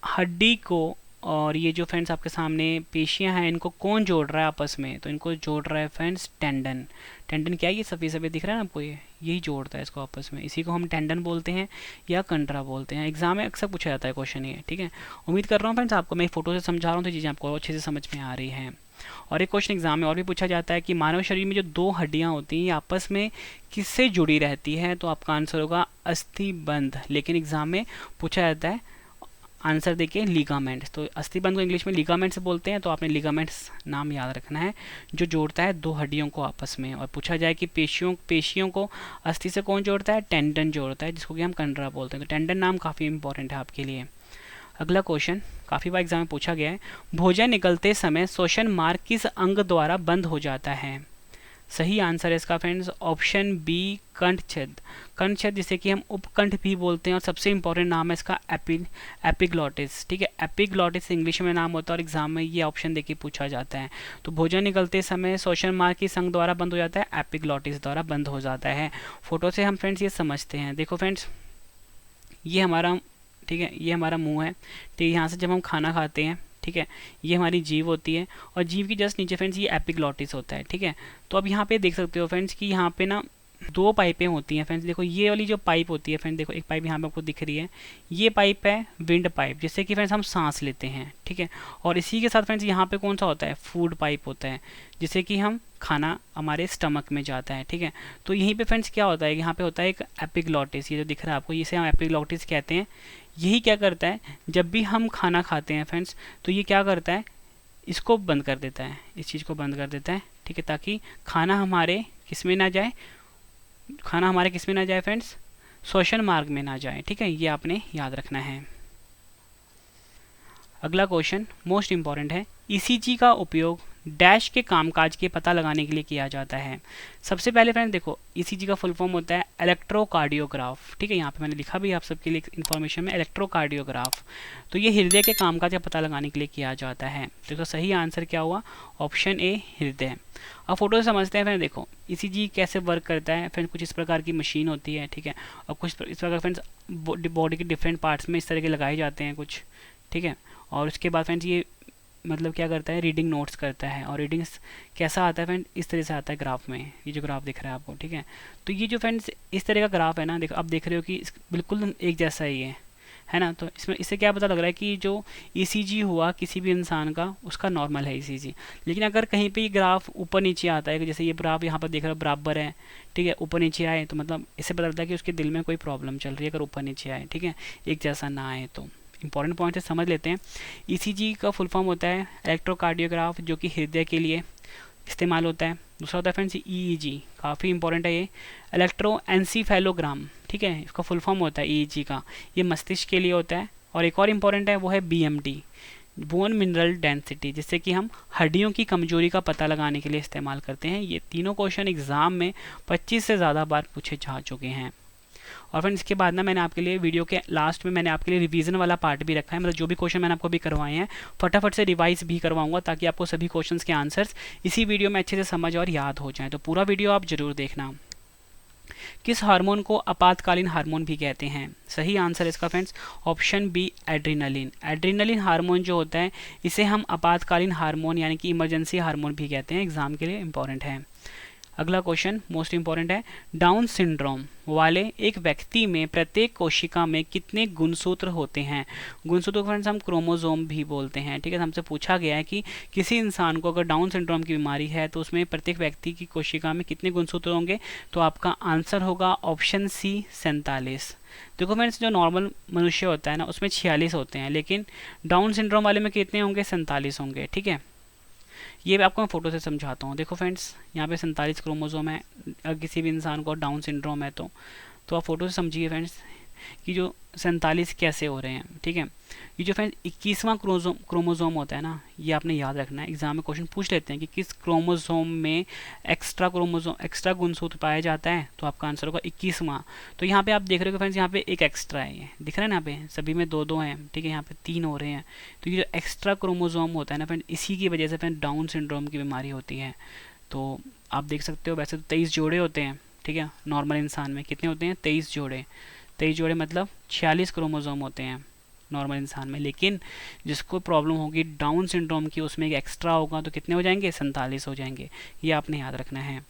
हड्डी को और ये जो फ्रेंड्स आपके सामने पेशियां हैं, इनको कौन जोड़ रहा है आपस में? तो इनको जोड़ रहा है फ्रेंड्स टेंडन। टेंडन क्या है? ये सफ़ेद सफ़ेद दिख रहा है ना आपको, यही जोड़ता है इसको आपस में। इसी को हम टेंडन बोलते हैं या कंडरा बोलते हैं। एग्जाम में अक्सर पूछा जाता है क्वेश्चन ये, ठीक है। उम्मीद कर रहा हूँ फ्रेंड्स आपको मैं फोटो से समझा रहा हूँ तो चीज़ें आपको अच्छे से समझ में आ रही हैं। और एक क्वेश्चन एग्जाम में और भी पूछा जाता है कि मानव शरीर में जो दो हड्डियां होती हैं, ये आपस में किससे जुड़ी रहती है? तो आपका आंसर होगा अस्थिबंध। लेकिन एग्जाम में पूछा जाता है आंसर देखिए लिगामेंट्स, तो अस्थिबंध को इंग्लिश में लिगामेंट्स बोलते हैं। तो आपने लिगामेंट्स नाम याद रखना है, जो जोड़ता है दो हड्डियों को आपस में। और पूछा जाए कि पेशियों को अस्थि से कौन जोड़ता है? टेंडन जोड़ता है, जिसको कि हम कंडरा बोलते हैं। तो टेंडन नाम काफ़ी इंपॉर्टेंट है आपके लिए। अगला क्वेश्चन काफ़ी बार एग्जाम में पूछा गया है, भोजन निकलते समय श्वसन मार्ग किस अंग द्वारा बंद हो जाता है? सही आंसर है इसका फ्रेंड्स ऑप्शन बी, कंठछेद। कंठछेद जिसे कि हम उपकंठ भी बोलते हैं, और सबसे इंपॉर्टेंट नाम है इसका एपिग्लॉटिस, ठीक है। एपिग्लॉटिस इंग्लिश में नाम होता है और एग्जाम में ये ऑप्शन देके पूछा जाता है। तो भोजन निकलते समय श्वसन मार्ग किस अंग द्वारा बंद हो जाता है? एपिग्लॉटिस द्वारा बंद हो जाता है। फोटो से हम फ्रेंड्स ये समझते हैं। देखो फ्रेंड्स, ये हमारा, ठीक है, ये हमारा मुंह है, ठीक है। यहाँ से जब हम खाना खाते हैं, ठीक है, ये हमारी जीभ होती है, और जीभ की जस्ट नीचे फ्रेंड्स ये एपिग्लॉटिस होता है, ठीक है। तो अब यहाँ पे देख सकते हो फ्रेंड्स कि यहाँ पे ना दो पाइपें होती हैं फ्रेंड्स। देखो ये वाली जो पाइप होती है फ्रेंड्स, देखो एक पाइप यहाँ पे आपको दिख रही है, ये पाइप है विंड पाइप, जिससे कि फ्रेंड्स हम सांस लेते हैं, ठीक है। और इसी के साथ फ्रेंड्स यहाँ पे कौन सा होता है? फूड पाइप होता है, जिससे कि हम खाना हमारे स्टमक में जाता है, ठीक है। तो यहीं पे फ्रेंड्स क्या होता है? यहाँ पे होता है एक एपिग्लॉटिस, ये जो दिख रहा है आपको, इसे हम एपिग्लॉटिस कहते हैं। यही क्या करता है, जब भी हम खाना खाते हैं फ्रेंड्स, तो ये क्या करता है? इसको बंद कर देता है, इस चीज़ को बंद कर देता है, ठीक है, ताकि खाना हमारे किस में ना जाए? खाना हमारे किस में ना जाए फ्रेंड्स? श्वसन मार्ग में ना जाए, ठीक है। ये आपने याद रखना है। अगला क्वेश्चन मोस्ट इंपॉर्टेंट है, ईसीजी का उपयोग डैश के कामकाज के पता लगाने के लिए किया जाता है। सबसे पहले फ्रेंड्स देखो, ईसीजी का फुल फॉर्म होता है इलेक्ट्रोकार्डियोग्राफ, ठीक है। यहाँ पे मैंने लिखा भी आप सबके लिए इन्फॉर्मेशन में, इलेक्ट्रोकार्डियोग्राफ। तो ये हृदय के कामकाज का पता लगाने के लिए किया जाता है। तो सही आंसर क्या हुआ? ऑप्शन ए, हृदय। अब फोटो से समझते हैं फ्रेंड। देखो ईसीजी कैसे वर्क करता है फ्रेंड, कुछ इस प्रकार की मशीन होती है, ठीक है। और कुछ इस प्रकार फ्रेंड्स बॉडी के डिफरेंट पार्ट्स में इस तरह के लगाए जाते हैं कुछ, ठीक है। और उसके बाद फ्रेंड्स ये मतलब क्या करता है, रीडिंग नोट्स करता है। और रीडिंग्स कैसा आता है फ्रेंड, इस तरह से आता है ग्राफ में, ये जो ग्राफ दिख रहा है आपको, ठीक है। तो ये जो फ्रेंड्स इस तरह का ग्राफ है ना, देखो आप देख रहे हो कि बिल्कुल एक जैसा ही है ना। तो इससे क्या पता लग रहा है कि जो ईसीजी हुआ किसी भी इंसान का, उसका नॉर्मल है ईसीजी। लेकिन अगर कहीं पे ये ग्राफ ऊपर नीचे आता है, जैसे ये ग्राफ यहाँ पर देख रहे हो बराबर है, ठीक है, ऊपर नीचे आए तो मतलब इससे पता लगता है कि उसके दिल में कोई प्रॉब्लम चल रही है, अगर ऊपर नीचे आए, ठीक है, एक जैसा ना आए। तो इंपॉर्टेंट पॉइंट है, समझ लेते हैं। ईसीजी का फुल फॉर्म होता है इलेक्ट्रोकार्डियोग्राफ, जो कि हृदय के लिए इस्तेमाल होता है। दूसरा होता है फ्रेंड्स ईईजी, काफ़ी इंपॉर्टेंट है ये, इलेक्ट्रोएन्सीफेलोग्राम, ठीक है, इसका फुल फॉर्म होता है ईईजी का, ये मस्तिष्क के लिए होता है। और एक और इंपॉर्टेंट है, वो है बीएमडी, बोन मिनरल डेंसिटी, जिससे कि हम हड्डियों की कमजोरी का पता लगाने के लिए इस्तेमाल करते हैं। ये तीनों क्वेश्चन एग्जाम में 25 से ज़्यादा बार पूछे जा चुके हैं। और फ्रेंड्स इसके बाद ना मैंने आपके लिए वीडियो के लास्ट में मैंने आपके लिए रिवीजन वाला पार्ट भी रखा है, मतलब जो भी क्वेश्चन मैंने आपको भी करवाए हैं फटाफट से रिवाइज भी करवाऊंगा, ताकि आपको सभी क्वेश्चंस के आंसर्स इसी वीडियो में अच्छे से समझ और याद हो जाएं। तो पूरा वीडियो आप जरूर देखना। किस हार्मोन को आपातकालीन हार्मोन भी कहते हैं? सही आंसर इसका friends option B, adrenaline. Adrenaline hormone जो होता है, इसे हम आपातकालीन हार्मोन यानी कि इमरजेंसी हार्मोन भी कहते हैं, एग्जाम के लिए इंपॉर्टेंट है। अगला क्वेश्चन मोस्ट इंपॉर्टेंट है, डाउन सिंड्रोम वाले एक व्यक्ति में प्रत्येक कोशिका में कितने गुणसूत्र होते हैं? गुणसूत्र को फ्रेंड्स हम क्रोमोसोम भी बोलते हैं, ठीक है। हमसे पूछा गया है कि किसी इंसान को अगर डाउन सिंड्रोम की बीमारी है तो उसमें प्रत्येक व्यक्ति की कोशिका में कितने गुणसूत्र होंगे? तो आपका आंसर होगा ऑप्शन सी, 47। देखो फ्रेंड्स, जो नॉर्मल मनुष्य होता है ना, उसमें 46 होते हैं, लेकिन डाउन सिंड्रोम वाले में कितने होंगे? 47 होंगे, ठीक है। ये आपको मैं फोटो से समझाता हूँ। देखो फ्रेंड्स, यहाँ पे 47 क्रोमोसोम है। अगर किसी भी इंसान को डाउन सिंड्रोम है तो आप फोटो से समझिए फ्रेंड्स कि जो 47 कैसे हो रहे हैं, ठीक है। ये जो फ्रेंड्स 21वां क्रोमोसोम होता है ना, ये आपने याद रखना है। एग्जाम में क्वेश्चन पूछ लेते हैं कि किस क्रोमोसोम में एक्स्ट्रा गुणसूत्र पाया जाता है, तो आपका आंसर होगा 21वां। तो यहाँ पे आप देख रहे हो फ्रेंड्स, यहाँ पे एक एक्स्ट्रा है, ये दिख रहा है ना, यहाँ पे सभी में 2-2 हैं, ठीक है, यहाँ पे 3 हो रहे हैं। तो ये जो एक्स्ट्रा क्रोमोसोम होता है ना फ्रेंड, इसी की वजह से फ्रेंड डाउन सिंड्रोम की बीमारी होती है। तो आप देख सकते हो, वैसे तो 23 जोड़े होते हैं, ठीक है, नॉर्मल इंसान में कितने होते हैं? 23 जोड़े। 23 जोड़े मतलब 46 क्रोमोसोम होते हैं नॉर्मल इंसान में, लेकिन जिसको प्रॉब्लम होगी डाउन सिंड्रोम की, उसमें एक एक्स्ट्रा होगा, तो कितने हो जाएंगे? 47 हो जाएंगे। ये आपने याद रखना है।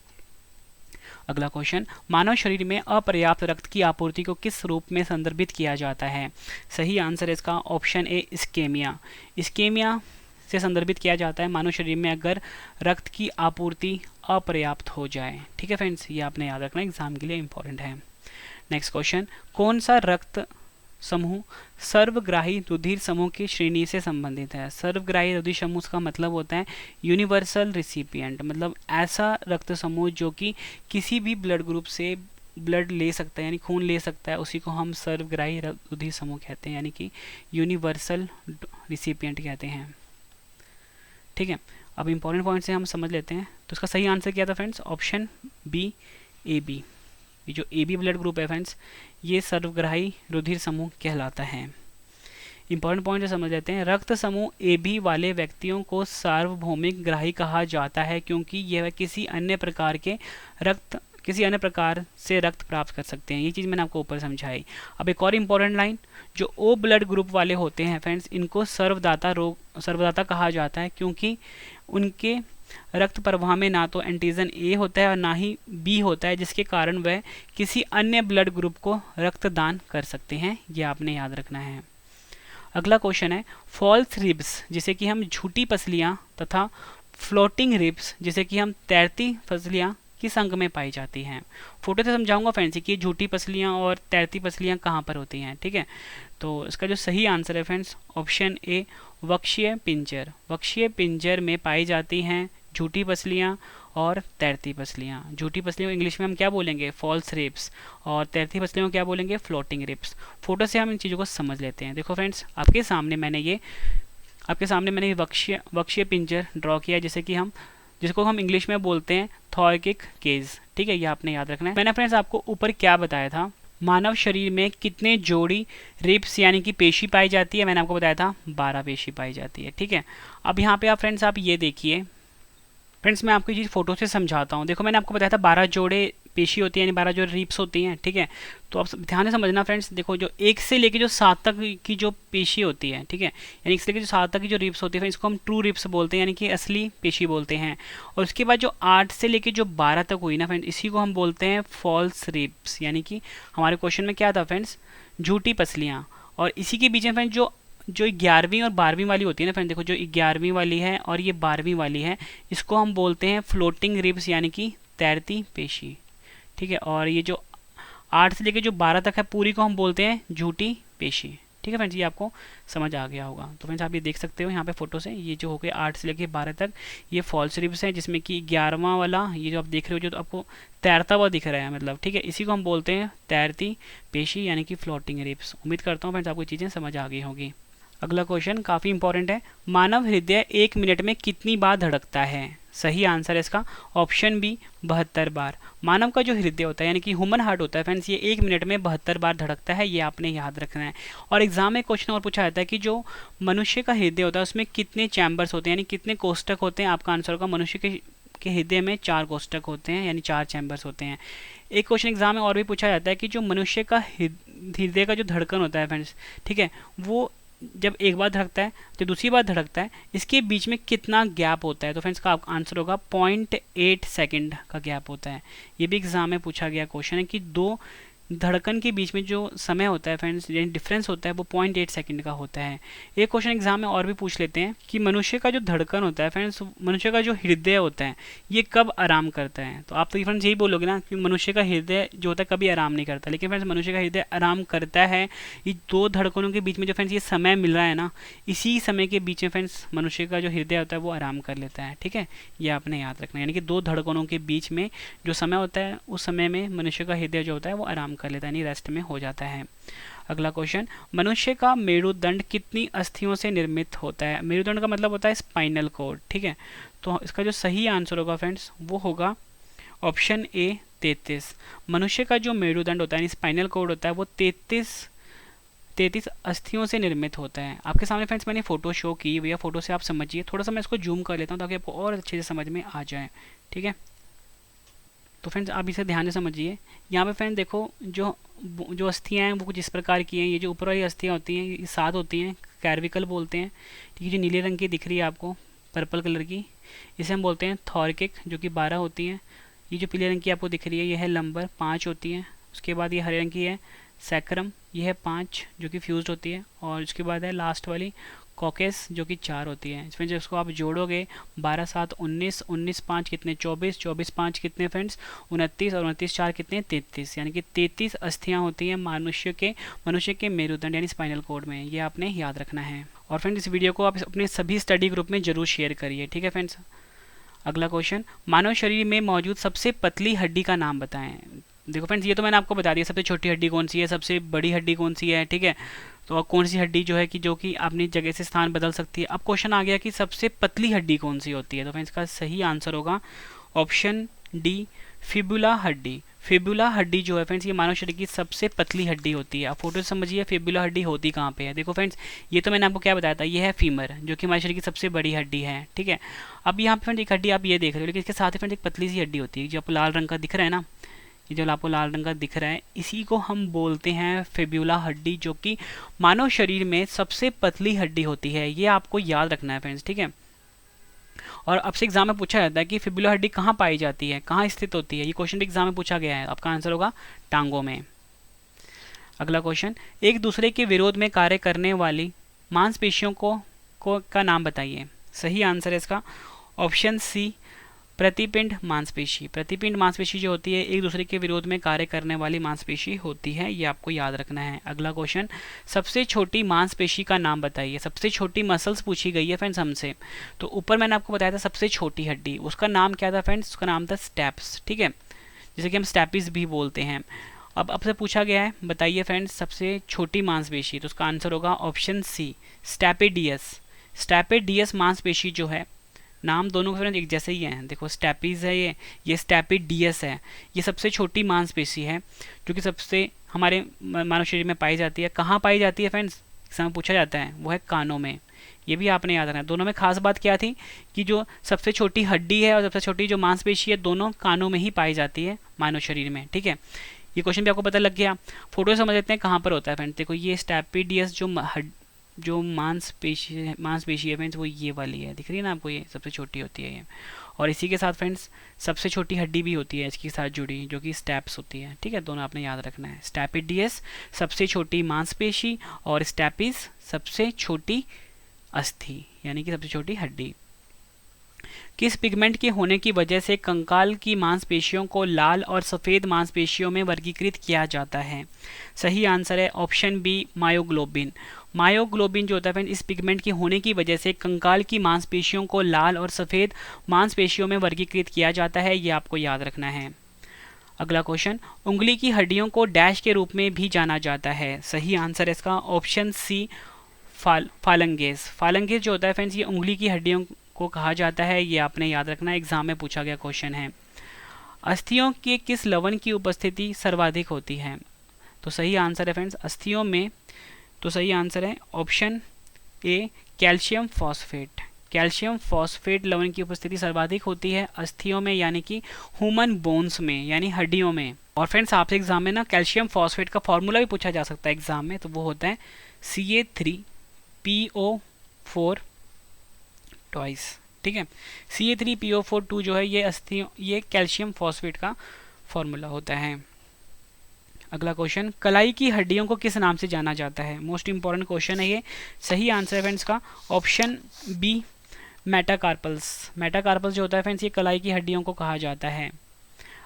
अगला क्वेश्चन, मानव शरीर में अपर्याप्त रक्त की आपूर्ति को किस रूप में संदर्भित किया जाता है? सही आंसर इसका ऑप्शन ए, इस्केमिया। इस्केमिया से संदर्भित किया जाता है मानव शरीर में अगर रक्त की आपूर्ति अपर्याप्त हो जाए, ठीक है फ्रेंड्स, ये आपने याद रखना, एग्जाम के लिए इंपॉर्टेंट है। नेक्स्ट क्वेश्चन, कौन सा रक्त समूह सर्वग्राही रुधिर समूह की श्रेणी से संबंधित है? सर्वग्राही रुधिर समूह का मतलब होता है यूनिवर्सल रिसिपिएंट, मतलब ऐसा रक्त समूह जो कि किसी भी ब्लड ग्रुप से ब्लड ले सकता है, यानी खून ले सकता है, उसी को हम सर्वग्राही रुधिर समूह कहते हैं, यानी कि यूनिवर्सल रिसिपिएंट कहते हैं, ठीक है। अब इंपॉर्टेंट पॉइंट से हम समझ लेते हैं। तो इसका सही आंसर क्या था friends? Option B, A B. ये जो ए बी ब्लड ग्रुप है फ्रेंड्स, ये सर्वग्राही रुधिर समूह कहलाता है। इंपॉर्टेंट पॉइंट समझ लेते हैं। रक्त समूह ए बी वाले व्यक्तियों को सार्वभौमिक ग्राही कहा जाता है, क्योंकि यह किसी अन्य प्रकार से रक्त प्राप्त कर सकते हैं। ये चीज़ मैंने आपको ऊपर समझाई। अब एक और इम्पॉर्टेंट लाइन, जो ओ ब्लड ग्रुप वाले होते हैं फ्रेंड्स, इनको सर्वदाता कहा जाता है, क्योंकि उनके रक्त प्रवाह में ना तो एंटीजन ए होता है और ना ही बी होता है, जिसके कारण वह किसी अन्य ब्लड ग्रुप को रक्तदान कर सकते हैं। ये आपने याद रखना है। अगला क्वेश्चन है, फॉल्स रिब्स जिसे कि हम झूठी पसलियाँ तथा फ्लोटिंग रिब्स जिसे कि हम तैरती पसलियाँ किस अंग में पाई जाती हैं? फोटो से समझाऊंगा फ्रेंड्स कि झूठी पसलियाँ और तैरती पसलियाँ कहाँ पर होती हैं, ठीक है। तो इसका जो सही आंसर है फ्रेंड्स ऑप्शन ए, वक्षीय पिंजर। वक्षीय पिंजर में पाई जाती हैं झूठी पसलियाँ और तैरती पसलियाँ। झूठी पसलियों को इंग्लिश में हम क्या बोलेंगे? False ribs. और तैरती पसलियों को क्या बोलेंगे? Floating ribs. फोटो से हम इन चीज़ों को समझ लेते हैं। देखो फ्रेंड्स, आपके सामने मैंने ये वक्षीय पिंजर ड्रॉ किया, जिसको हम इंग्लिश में बोलते हैं थॉर्किक केज, ठीक है। ये आपने याद रखना है। मैंने फ्रेंड्स आपको ऊपर क्या बताया था, मानव शरीर में कितने जोड़ी रिब्स यानी कि पेशी पाई जाती है? मैंने आपको बताया था 12 पेशी पाई जाती है, ठीक है। अब यहाँ पे आप ये देखिए फ्रेंड्स, मैं आपको ये चीज़ फोटो से समझाता हूँ। देखो मैंने आपको बताया था 12 जोड़े पेशी होती है, यानी 12 जो रिब्स होती हैं, ठीक है। तो आप ध्यान से समझना फ्रेंड्स, देखो जो 1 से लेके जो 7 तक की जो पेशी होती है, ठीक है, यानी 1 से लेके जो 7 तक की जो रिब्स होती है, इसको हम ट्रू रिब्स बोलते हैं, यानी कि असली पेशी बोलते हैं। और उसके बाद जो 8 से लेके जो 12 तक हुई ना फ्रेंड्स, इसी को हम बोलते हैं फॉल्स रिब्स, यानी कि हमारे क्वेश्चन में क्या था फ्रेंड्स, झूठी पसलियाँ। और इसी के बीच में फ्रेंड्स जो 11वीं और 12वीं वाली होती है ना फ्रेंड, देखो जो 11वीं वाली है और ये 12वीं वाली है, इसको हम बोलते हैं फ्लोटिंग रिब्स, यानी कि तैरती पेशी, ठीक है। और ये जो 8 से लेकर जो 12 तक है पूरी को हम बोलते हैं झूठी पेशी, ठीक है फ्रेंड्स। ये आपको समझ आ गया होगा। तो फ्रेंड्स आप ये देख सकते हो यहाँ पे फोटो से, ये जो हो गए 8 से लेकर 12 तक ये फॉल्स रिब्स है, जिसमें कि 11वां वाला ये जो आप देख रहे हो जो तो आपको तैरता हुआ दिख रहा है, मतलब, ठीक है, इसी को हम बोलते हैं तैरती पेशी, यानी कि फ्लोटिंग रिब्स। उम्मीद करता हूँ फ्रेंड्स आपको चीज़ें समझ आ गई होगी। अगला क्वेश्चन काफ़ी इंपॉर्टेंट है, मानव हृदय 1 मिनट में कितनी बार धड़कता है? सही आंसर है इसका ऑप्शन बी 72 बार। मानव का जो हृदय होता है, यानी कि ह्यूमन हार्ट होता है फ्रेंड्स, ये 1 मिनट में 72 बार धड़कता है, ये आपने याद रखना है। और एग्जाम में क्वेश्चन और पूछा जाता है कि जो मनुष्य का हृदय होता है उसमें कितने चैम्बर्स होते हैं, यानी कितने कोष्ठक होते हैं। आपका आंसर होगा मनुष्य के हृदय में 4 कोष्ठक होते हैं, यानी 4 चैम्बर्स होते हैं। एक क्वेश्चन एग्जाम में और भी पूछा जाता है कि जो मनुष्य का हृदय का जो धड़कन होता है फ्रेंड्स, ठीक है, वो जब एक बार धड़कता है तो दूसरी बार धड़कता है, इसके बीच में कितना गैप होता है? तो फ्रेंड्स का आंसर होगा 0.8 सेकेंड का गैप होता है। ये भी एग्जाम में पूछा गया क्वेश्चन है कि दो धड़कन के बीच में जो समय होता है फ्रेंड्स, यानी डिफरेंस होता है, वो 0.8 सेकंड का होता है। एक क्वेश्चन एग्जाम में और भी पूछ लेते हैं कि मनुष्य का जो धड़कन होता है फ्रेंड्स, मनुष्य का जो हृदय होता है ये कब आराम करता है? तो आप तो फ्रेंड्स यही बोलोगे ना कि मनुष्य का हृदय जो होता है कभी आराम नहीं करता, लेकिन फ्रेंड्स मनुष्य का हृदय आराम करता है। ये दो धड़कनों के बीच में जो फ्रेंड्स ये समय मिल रहा है ना, इसी समय के बीच में फ्रेंड्स मनुष्य का जो हृदय होता है वो आराम कर लेता है, ठीक है, ये आपने याद रखना है। यानी कि दो धड़कनों के बीच में जो समय होता है उस समय में मनुष्य का हृदय जो होता है वो आराम कर लेता है, यानी रेस्ट में हो जाता है। अगला क्वेश्चन, मनुष्य का मेरुदंड कितनी अस्थियों से निर्मित होता है? मेरुदंड का मतलब होता है स्पाइनल कॉर्ड, ठीक है। तो इसका जो सही आंसर होगा फ्रेंड्स वो होगा ऑप्शन ए 33। मनुष्य का जो मेरुदंड होता है स्पाइनल कॉर्ड होता है वो 33 अस्थियों से निर्मित होता है। आपके सामने फ्रेंड्स मैंने फोटो शो की, भैया फोटो से आप समझिए। थोड़ा सा मैं इसको जूम कर लेता हूँ ताकि आपको और अच्छे से समझ में आ जाए, ठीक है। तो फ्रेंड्स आप इसे ध्यान से समझिए। यहाँ पे फ्रेंड्स देखो जो अस्थियाँ हैं वो कुछ इस प्रकार की हैं। ये जो ऊपर वाली अस्थियाँ होती हैं ये 7 होती हैं, कैर्विकल बोलते हैं, ठीक है। जो नीले रंग की दिख रही है आपको, पर्पल कलर की, इसे हम बोलते हैं थॉर्किक, जो कि 12 होती हैं। ये जो पीले रंग की आपको दिख रही है ये है लंबर, 5 होती हैं। उसके बाद ये हरे रंग की है सैक्रम, ये है 5 जो कि फ्यूज्ड होती है। और उसके बाद है लास्ट वाली कॉकेस जो कि 4 होती है। इसमें जब इसको आप जोड़ोगे 12 7 19, 19 5 कितने 24, 24 5 कितने फ्रेंड्स 29, और 29 4 कितने 33, यानी कि 33 अस्थियां होती हैं मनुष्य के मेरुदंड यानी स्पाइनल कॉर्ड में। ये आपने याद रखना है। और फ्रेंड्स इस वीडियो को आप अपने सभी स्टडी ग्रुप में जरूर शेयर करिए, ठीक है फ्रेंड्स। अगला क्वेश्चन, मानव शरीर में मौजूद सबसे पतली हड्डी का नाम बताएं। देखो फ्रेंड्स ये तो मैंने आपको बता दिया, सबसे छोटी हड्डी कौन सी है, सबसे बड़ी हड्डी कौन सी है, ठीक है। तो कौन सी हड्डी जो है कि जो कि अपनी जगह से स्थान बदल सकती है। अब क्वेश्चन आ गया कि सबसे पतली हड्डी कौन सी होती है। तो फ्रेंड्स इसका सही आंसर होगा ऑप्शन डी फिबुला हड्डी। फिबुला हड्डी जो है फ्रेंड्स ये मानव शरीर की सबसे पतली हड्डी होती है। आप फोटो से समझिए फिबुला हड्डी होती कहाँ पे है। देखो फ्रेंड्स ये तो मैंने आपको क्या बताया था, ये है फीमर जो कि हमारे शरीर की सबसे बड़ी हड्डी है, ठीक है। अब यहाँ पे फ्रेंड्स एक हड्डी आप ये देख रहे हो, लेकिन इसके साथ ही फ्रेंड्स एक पतली सी हड्डी होती है जो आपको लाल रंग का दिख रहा है ना, ये जो आपको लाल रंग का दिख रहा है इसी को हम बोलते हैं फिब्युला हड्डी, जो कि मानव शरीर में सबसे पतली हड्डी होती है। ये आपको याद रखना है फ्रेंड्स, ठीक है। और आपसे एग्जाम में पूछा जाता है कि फिब्युला हड्डी कहाँ पाई जाती है, कहाँ स्थित होती है। ये क्वेश्चन एग्जाम में पूछा गया है, आपका आंसर होगा टांगों में। अगला क्वेश्चन, एक दूसरे के विरोध में कार्य करने वाली मांसपेशियों का नाम बताइए। सही आंसर है इसका ऑप्शन सी प्रतिपिंड मांसपेशी। प्रतिपिंड मांसपेशी जो होती है एक दूसरे के विरोध में कार्य करने वाली मांसपेशी होती है, ये आपको याद रखना है। अगला क्वेश्चन, सबसे छोटी मांसपेशी का नाम बताइए। सबसे छोटी मसल्स पूछी गई है फ्रेंड्स हमसे। तो ऊपर मैंने आपको बताया था सबसे छोटी हड्डी, उसका नाम क्या था फ्रेंड्स, उसका नाम था स्टेप्स, ठीक है, जिसे कि हम स्टेपिस भी बोलते हैं। अब आपसे पूछा गया है बताइए फ्रेंड्स सबसे छोटी मांसपेशी, तो उसका आंसर होगा ऑप्शन सी स्टैपेडियस। स्टैपेडियस मांसपेशी जो है, नाम दोनों के फ्रेंड्स एक जैसे ही हैं। देखो स्टैपीज है ये स्टैपिडियस है। ये सबसे छोटी मांसपेशी है जो कि सबसे हमारे मानव शरीर में पाई जाती है। कहाँ पाई जाती है फ्रेंड्स, एग्जाम में पूछा जाता है, वो है कानों में। ये भी आपने याद रखना है। दोनों में खास बात क्या थी कि जो सबसे छोटी हड्डी है और सबसे छोटी जो मांसपेशी है दोनों कानों में ही पाई जाती है मानव शरीर में, ठीक है। ये क्वेश्चन भी आपको पता लग गया। फोटो समझ लेते हैं कहाँ पर होता है फ्रेंड्स। देखो ये स्टैपिडियस जो मांसपेशी है फ्रेंड्स वो ये वाली है, दिख रही है ना आपको, ये सबसे छोटी होती है ये। और इसी के साथ फ्रेंड्स सबसे छोटी हड्डी भी होती है इसके साथ जुड़ी, जो कि स्टैप्स होती है, ठीक है। दोनों आपने याद रखना है। स्टैपिडियस सबसे छोटी मांसपेशी और स्टैपिस सबसे छोटी अस्थि यानी कि सबसे छोटी हड्डी। किस पिगमेंट के होने की वजह से कंकाल की मांसपेशियों को लाल और सफ़ेद मांसपेशियों में वर्गीकृत किया जाता है? सही आंसर है ऑप्शन बी, मायोग्लोबिन। मायोग्लोबिन जो होता है इस पिगमेंट के होने की वजह से कंकाल की मांसपेशियों को लाल और सफ़ेद मांसपेशियों में वर्गीकृत किया जाता है, ये आपको याद रखना है। अगला क्वेश्चन, उंगली की हड्डियों को डैश के रूप में भी जाना जाता है? सही आंसर है इसका ऑप्शन सी, फालंगेस। फालंगेस जो होता है फ्रेंड्स ये उंगली की हड्डियों को कहा जाता है, ये आपने याद रखना, एग्जाम में पूछा गया क्वेश्चन है। अस्थियों के किस लवण की उपस्थिति सर्वाधिक होती है? तो सही आंसर है फ्रेंड्स अस्थियों में, तो सही आंसर है option A, calcium phosphate. Calcium phosphate लवण की उपस्थिति सर्वाधिक होती है अस्थियों में, यानी कि ह्यूमन बोन्स में, यानी हड्डियों में। और फ्रेंड्स आपसे एग्जाम में ना कैल्शियम फॉस्फेट का फॉर्मूला भी पूछा जा सकता है एग्जाम में, तो वो होता है Ca3PO4 ट्वाइस, ठीक है। Ca3PO4 जो है ये अस्थियों, ये कैल्शियम फॉस्फेट का फॉर्मूला होता है। अगला क्वेश्चन, कलाई की हड्डियों को किस नाम से जाना जाता है? मोस्ट इंपॉर्टेंट क्वेश्चन है ये। सही आंसर है फ्रेंड्स का ऑप्शन बी, मेटाकार्पल्स। मेटाकार्पल्स जो होता है फ्रेंड्स ये कलाई की हड्डियों को कहा जाता है।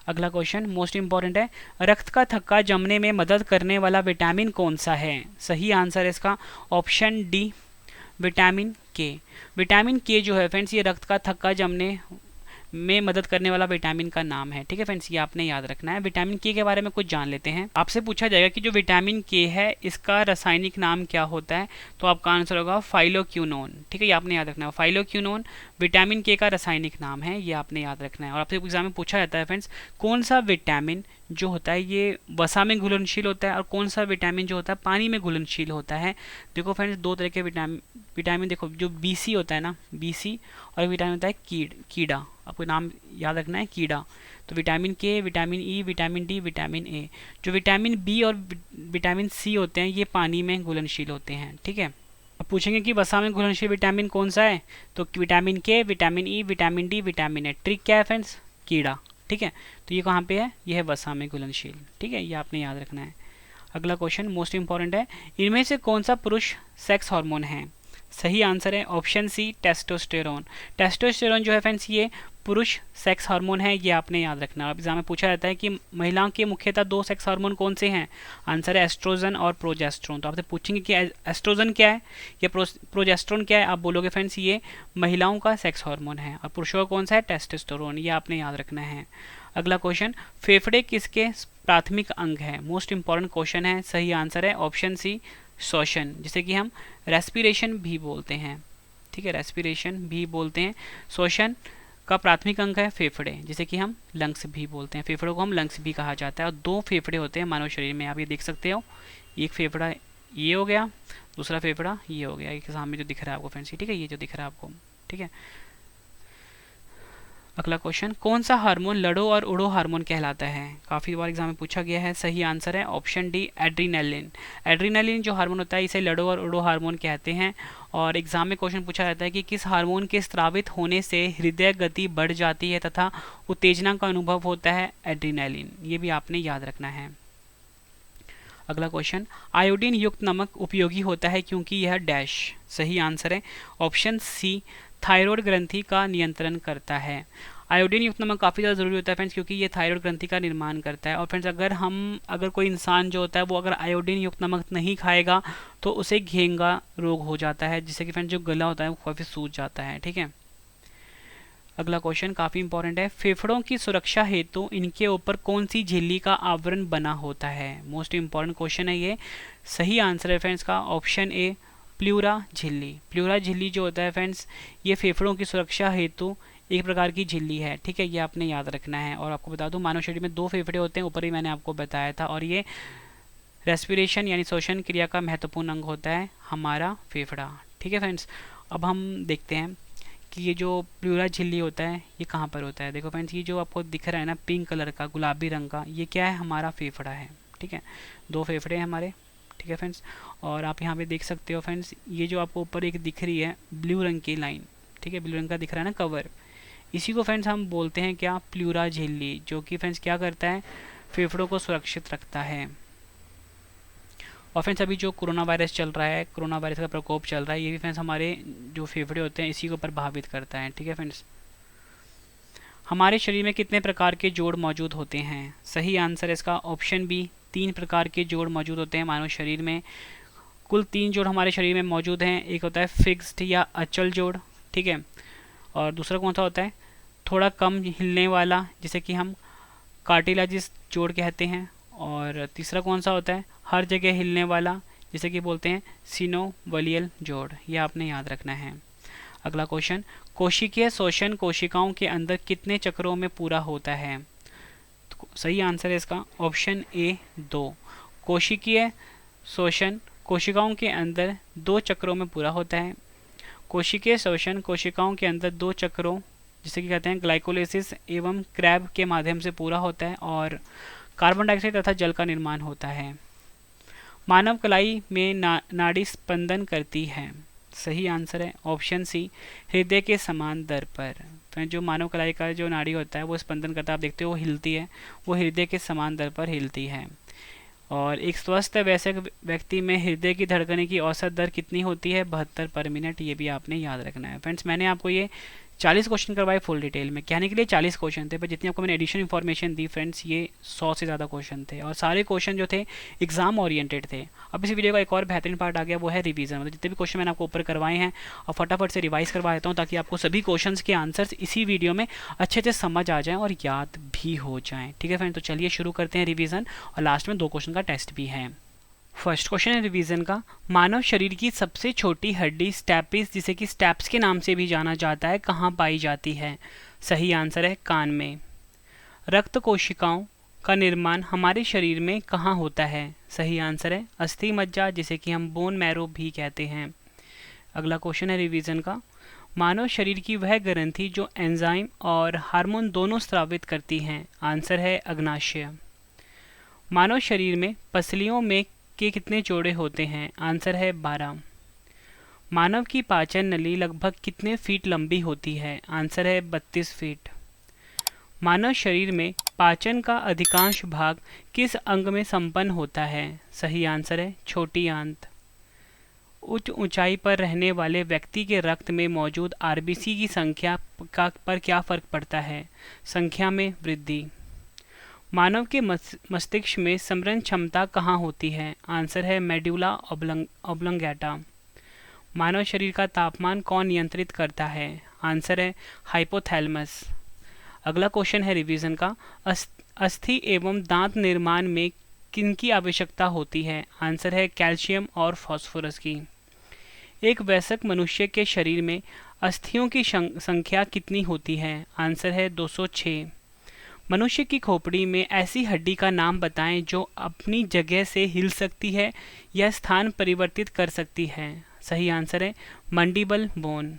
अगला क्वेश्चन मोस्ट इंपॉर्टेंट है, रक्त का थक्का जमने में मदद करने वाला विटामिन कौन सा है? सही आंसर है इसका ऑप्शन डी, विटामिन के। विटामिन के जो है फ्रेंड्स ये रक्त का थक्का जमने में मदद करने वाला विटामिन का नाम है, ठीक है फ्रेंड्स, ये आपने याद रखना है। विटामिन के बारे में कुछ जान लेते हैं। आपसे पूछा जाएगा कि जो विटामिन के है इसका रासायनिक नाम क्या होता है, तो आपका आंसर होगा फाइलोक्विनोन, ठीक है, ये आपने याद रखना है। फाइलोक्विनोन विटामिन के का रासायनिक नाम है, ये आपने याद रखना है। और आपसे एग्जाम में पूछा जाता है फ्रेंड्स कौन सा विटामिन जो होता है ये वसा में घुलनशील होता है और कौन सा विटामिन जो होता है पानी में घुलनशील होता है। देखो फ्रेंड्स दो तरह के विटामिन देखो, जो बीसी होता है ना, बीसी, और विटामिन होता है कीड़ा, आपको नाम याद रखना है, कीड़ा। तो विटामिन के, vitamin E, vitamin D, vitamin A. जो विटामिन बी और विटामिन सी होते हैं ये पानी में घुलनशील होते हैं, ठीक है। अब पूछेंगे कि वसा में घुलनशील विटामिन कौन सा है, तो विटामिन के, vitamin E, vitamin D, vitamin A. Trick क्या है फ्रेंड्स, कीड़ा, ठीक है। तो ये कहाँ पे है, ये है वसा में घुलनशील, ठीक है, ये आपने याद रखना है। अगला क्वेश्चन मोस्ट इंपॉर्टेंट है, इनमें से कौन सा पुरुष सेक्स हार्मोन है? सही आंसर है ऑप्शन सी, टेस्टोस्टेरोन। टेस्टोस्टेरोन जो है फ्रेंड्स ये पुरुष सेक्स हार्मोन है, ये आपने याद रखना है। एग्जाम में पूछा जाता है कि महिलाओं के मुख्यतः दो सेक्स हार्मोन कौन से हैं, आंसर है एस्ट्रोजन और प्रोजेस्टेरोन। तो आपसे पूछेंगे कि एस्ट्रोजन क्या है या प्रोजेस्टेरोन क्या है, आप बोलोगे फ्रेंड्स ये महिलाओं का सेक्स हार्मोन है, और पुरुषों का कौन सा है, टेस्टोस्टेरोन, ये आपने याद रखना है। अगला क्वेश्चन, फेफड़े किसके प्राथमिक अंग है? मोस्ट इंपॉर्टेंट क्वेश्चन है। सही आंसर है ऑप्शन सी, श्वसन, जिसे कि हम रेस्पिरेशन भी बोलते हैं, ठीक है, रेस्पिरेशन भी बोलते हैं। श्वसन का प्राथमिक अंग है फेफड़े, जिसे कि हम लंग्स भी बोलते हैं। फेफड़ों को हम लंग्स भी कहा जाता है। और दो फेफड़े होते हैं मानव शरीर में, आप ये देख सकते हो, एक फेफड़ा ये हो गया, दूसरा फेफड़ा ये हो गया, एक सामने जो दिख रहा है आपको फ्रेंड्स, ठीक है, ये जो दिख रहा है आपको, ठीक है। अगला क्वेश्चन, कौन सा हार्मोन लड़ो और उड़ो हार्मोन कहलाता है? काफ़ी बार एग्जाम में पूछा गया है। सही आंसर है ऑप्शन डी, एड्रीनलिन। एड्रीनलिन जो हार्मोन होता है इसे लड़ो और उड़ो हार्मोन कहते हैं। और एग्जाम में क्वेश्चन पूछा जाता है कि किस हार्मोन के स्रावित होने से हृदय गति बढ़ जाती है तथा उत्तेजना का अनुभव होता है, एड्रीनलिन, ये भी आपने याद रखना है। अगला क्वेश्चन, आयोडीन युक्त नमक उपयोगी होता है क्योंकि यह डैश। सही आंसर है ऑप्शन सी, थायराइड ग्रंथि का नियंत्रण करता है। आयोडीन युक्त नमक काफ़ी ज़्यादा ज़रूरी होता है फ्रेंड्स, क्योंकि ये थायराइड ग्रंथि का निर्माण करता है। और फ्रेंड्स अगर कोई इंसान जो होता है वो अगर आयोडीन युक्त नमक नहीं खाएगा तो उसे घेंगा रोग हो जाता है, जिससे कि फ्रेंड्स जो गला होता है वो काफ़ी सूज जाता है, ठीक है। अगला क्वेश्चन काफ़ी इंपॉर्टेंट है, फेफड़ों की सुरक्षा हेतु इनके ऊपर कौन सी झिल्ली का आवरण बना होता है? मोस्ट इंपॉर्टेंट क्वेश्चन है ये। सही आंसर है फ्रेंड्स का ऑप्शन ए, प्लूरा झिल्ली। प्लूरा झिल्ली जो होता है फ्रेंड्स ये फेफड़ों की सुरक्षा हेतु एक प्रकार की झिल्ली है, ठीक है, ये आपने याद रखना है। और आपको बता दूं मानव शरीर में दो फेफड़े होते हैं, ऊपर ही मैंने आपको बताया था, और ये रेस्पिरेशन यानी श्वसन क्रिया का महत्वपूर्ण अंग होता है हमारा फेफड़ा, ठीक है फ्रेंड्स। अब हम देखते हैं कि ये जो प्लूरा झिल्ली होता है ये कहाँ पर होता है। देखो फ्रेंड्स, ये जो आपको दिख रहा है ना पिंक कलर का, गुलाबी रंग का, ये क्या है, हमारा फेफड़ा है। ठीक है, 2 फेफड़े हैं हमारे। ठीक है फ्रेंड्स, और आप यहाँ पे देख सकते हो फ्रेंड्स, ये जो आपको ऊपर एक दिख रही है ब्लू रंग की लाइन, ठीक है, ब्लू रंग का दिख रहा है ना कवर, इसी को फ्रेंड्स हम बोलते हैं क्या, प्लूरा झिल्ली, जो कि फ्रेंड्स क्या करता है, फेफड़ों को सुरक्षित रखता है। और फ्रेंड्स अभी जो कोरोना वायरस चल रहा है, कोरोना वायरस का प्रकोप चल रहा है, ये भी फ्रेंड्स हमारे जो फेफड़े होते हैं इसी को प्रभावित करता है। ठीक है फ्रेंड्स, हमारे शरीर में कितने प्रकार के जोड़ मौजूद होते हैं? सही आंसर है इसका ऑप्शन बी, 3 प्रकार के जोड़ मौजूद होते हैं मानव शरीर में। कुल 3 जोड़ हमारे शरीर में मौजूद हैं। एक होता है फिक्स्ड या अचल जोड़, ठीक है, और दूसरा कौन सा होता है, थोड़ा कम हिलने वाला, जिसे कि हम कार्टिलाजिस जोड़ कहते हैं, और तीसरा कौन सा होता है, हर जगह हिलने वाला, जिसे कि बोलते हैं सिनोवियल जोड़। ये आपने याद रखना है। अगला क्वेश्चन, कोशिकीय शोषण कोशिकाओं के अंदर कितने चक्रों में पूरा होता है? तो सही आंसर है इसका ऑप्शन ए 2। कोशिकीय शोषण कोशिकाओं के अंदर 2 चक्रों में पूरा होता है। कोशिकीय शोषण कोशिकाओं के अंदर 2 चक्रों, जिसे कि कहते हैं ग्लाइकोलाइसिस एवं क्रैब के माध्यम से पूरा होता है, और कार्बन डाइऑक्साइड तथा जल का निर्माण होता है। मानव कलाई में नाड़ी स्पंदन करती है। सही आंसर है ऑप्शन सी, हृदय के समान दर पर। तो जो मानव कलाई का जो नाड़ी होता है वो स्पंदन करता है, आप देखते हो वो हिलती है, वो हृदय के समान दर पर हिलती है। और एक स्वस्थ वयस्क व्यक्ति में हृदय की धड़कने की औसत दर कितनी होती है? 72 पर मिनट। ये भी आपने याद रखना है। फ्रेंड्स मैंने आपको ये 40 क्वेश्चन करवाए फुल डिटेल में, कहने के लिए 40 क्वेश्चन थे, पर जितनी आपको मैंने एडिशनल इन्फॉर्मेशन दी फ्रेंड्स, ये 100 से ज़्यादा क्वेश्चन थे, और सारे क्वेश्चन जो थे एग्जाम ओरिएंटेड थे। अब इस वीडियो का एक और बेहतरीन पार्ट आ गया, वो है रिवीजन। मतलब जितने भी क्वेश्चन मैंने आपको ऊपर करवाए हैं और फटाफट से रिवाइज करवा देता हूँ, ताकि आपको सभी क्वेश्चन के आंसर्स इसी वीडियो में अच्छे से समझ आ जाएँ और याद भी हो जाएँ। ठीक है फ्रेंड, तो चलिए शुरू करते हैं रिवीजन, और लास्ट में 2 क्वेश्चन का टेस्ट भी है। फर्स्ट क्वेश्चन है रिवीजन का, मानव शरीर की सबसे छोटी हड्डी स्टैपिस, जिसे कि स्टेप्स के नाम से भी जाना जाता है, कहाँ पाई जाती है? सही आंसर है कान में। रक्त कोशिकाओं का निर्माण हमारे शरीर में कहाँ होता है? सही आंसर है अस्थि मज्जा, जिसे कि हम बोन मैरो भी कहते हैं। अगला क्वेश्चन है रिवीजन का, मानव शरीर की वह ग्रंथि जो एंजाइम और हार्मोन दोनों स्रावित करती हैं। आंसर है अग्नाशय। मानव शरीर में पसलियों में के कितने जोड़े होते हैं? आंसर है 12। मानव की पाचन नली लगभग कितने फीट लंबी होती है? आंसर है 32 फीट। मानव शरीर में पाचन का अधिकांश भाग किस अंग में संपन्न होता है? सही आंसर है छोटी आंत। उच्च ऊंचाई पर रहने वाले व्यक्ति के रक्त में मौजूद आरबीसी की संख्या पर क्या फर्क पड़ता है? संख्या में वृद्धि। मानव के मस्तिष्क में स्मरण क्षमता कहाँ होती है? आंसर है मेडुला ऑब्लंगेटा। मानव शरीर का तापमान कौन नियंत्रित करता है? आंसर है हाइपोथैलेमस। अगला क्वेश्चन है रिवीजन का, अस्थि एवं दांत निर्माण में किनकी आवश्यकता होती है? आंसर है कैल्शियम और फास्फोरस की। एक वयस्क मनुष्य के शरीर में अस्थियों की संख्या कितनी होती है? आंसर है 206। मनुष्य की खोपड़ी में ऐसी हड्डी का नाम बताएं जो अपनी जगह से हिल सकती है या स्थान परिवर्तित कर सकती है। सही आंसर है मंडिबल बोन।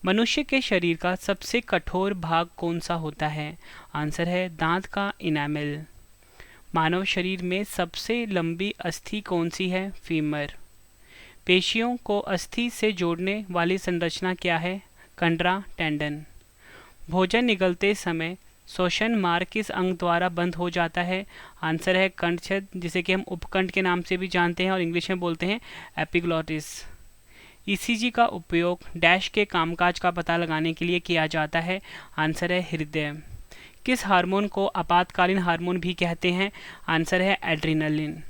मनुष्य के शरीर का सबसे कठोर भाग कौन सा होता है? आंसर है दांत का इनामेल। मानव शरीर में सबसे लंबी अस्थि कौन सी है? फीमर। पेशियों को अस्थि से जोड़ने वाली संरचना क्या है? कंडरा टेंडन। भोजन निगलते समय श्वसन मार्ग किस अंग द्वारा बंद हो जाता है? आंसर है कंठछेद, जिसे कि हम उपकंठ के नाम से भी जानते हैं और इंग्लिश में बोलते हैं एपिग्लॉटिस। ईसीजी का उपयोग डैश के कामकाज का पता लगाने के लिए किया जाता है। आंसर है हृदय। किस हार्मोन को आपातकालीन हार्मोन भी कहते हैं? आंसर है एड्रिनलिन।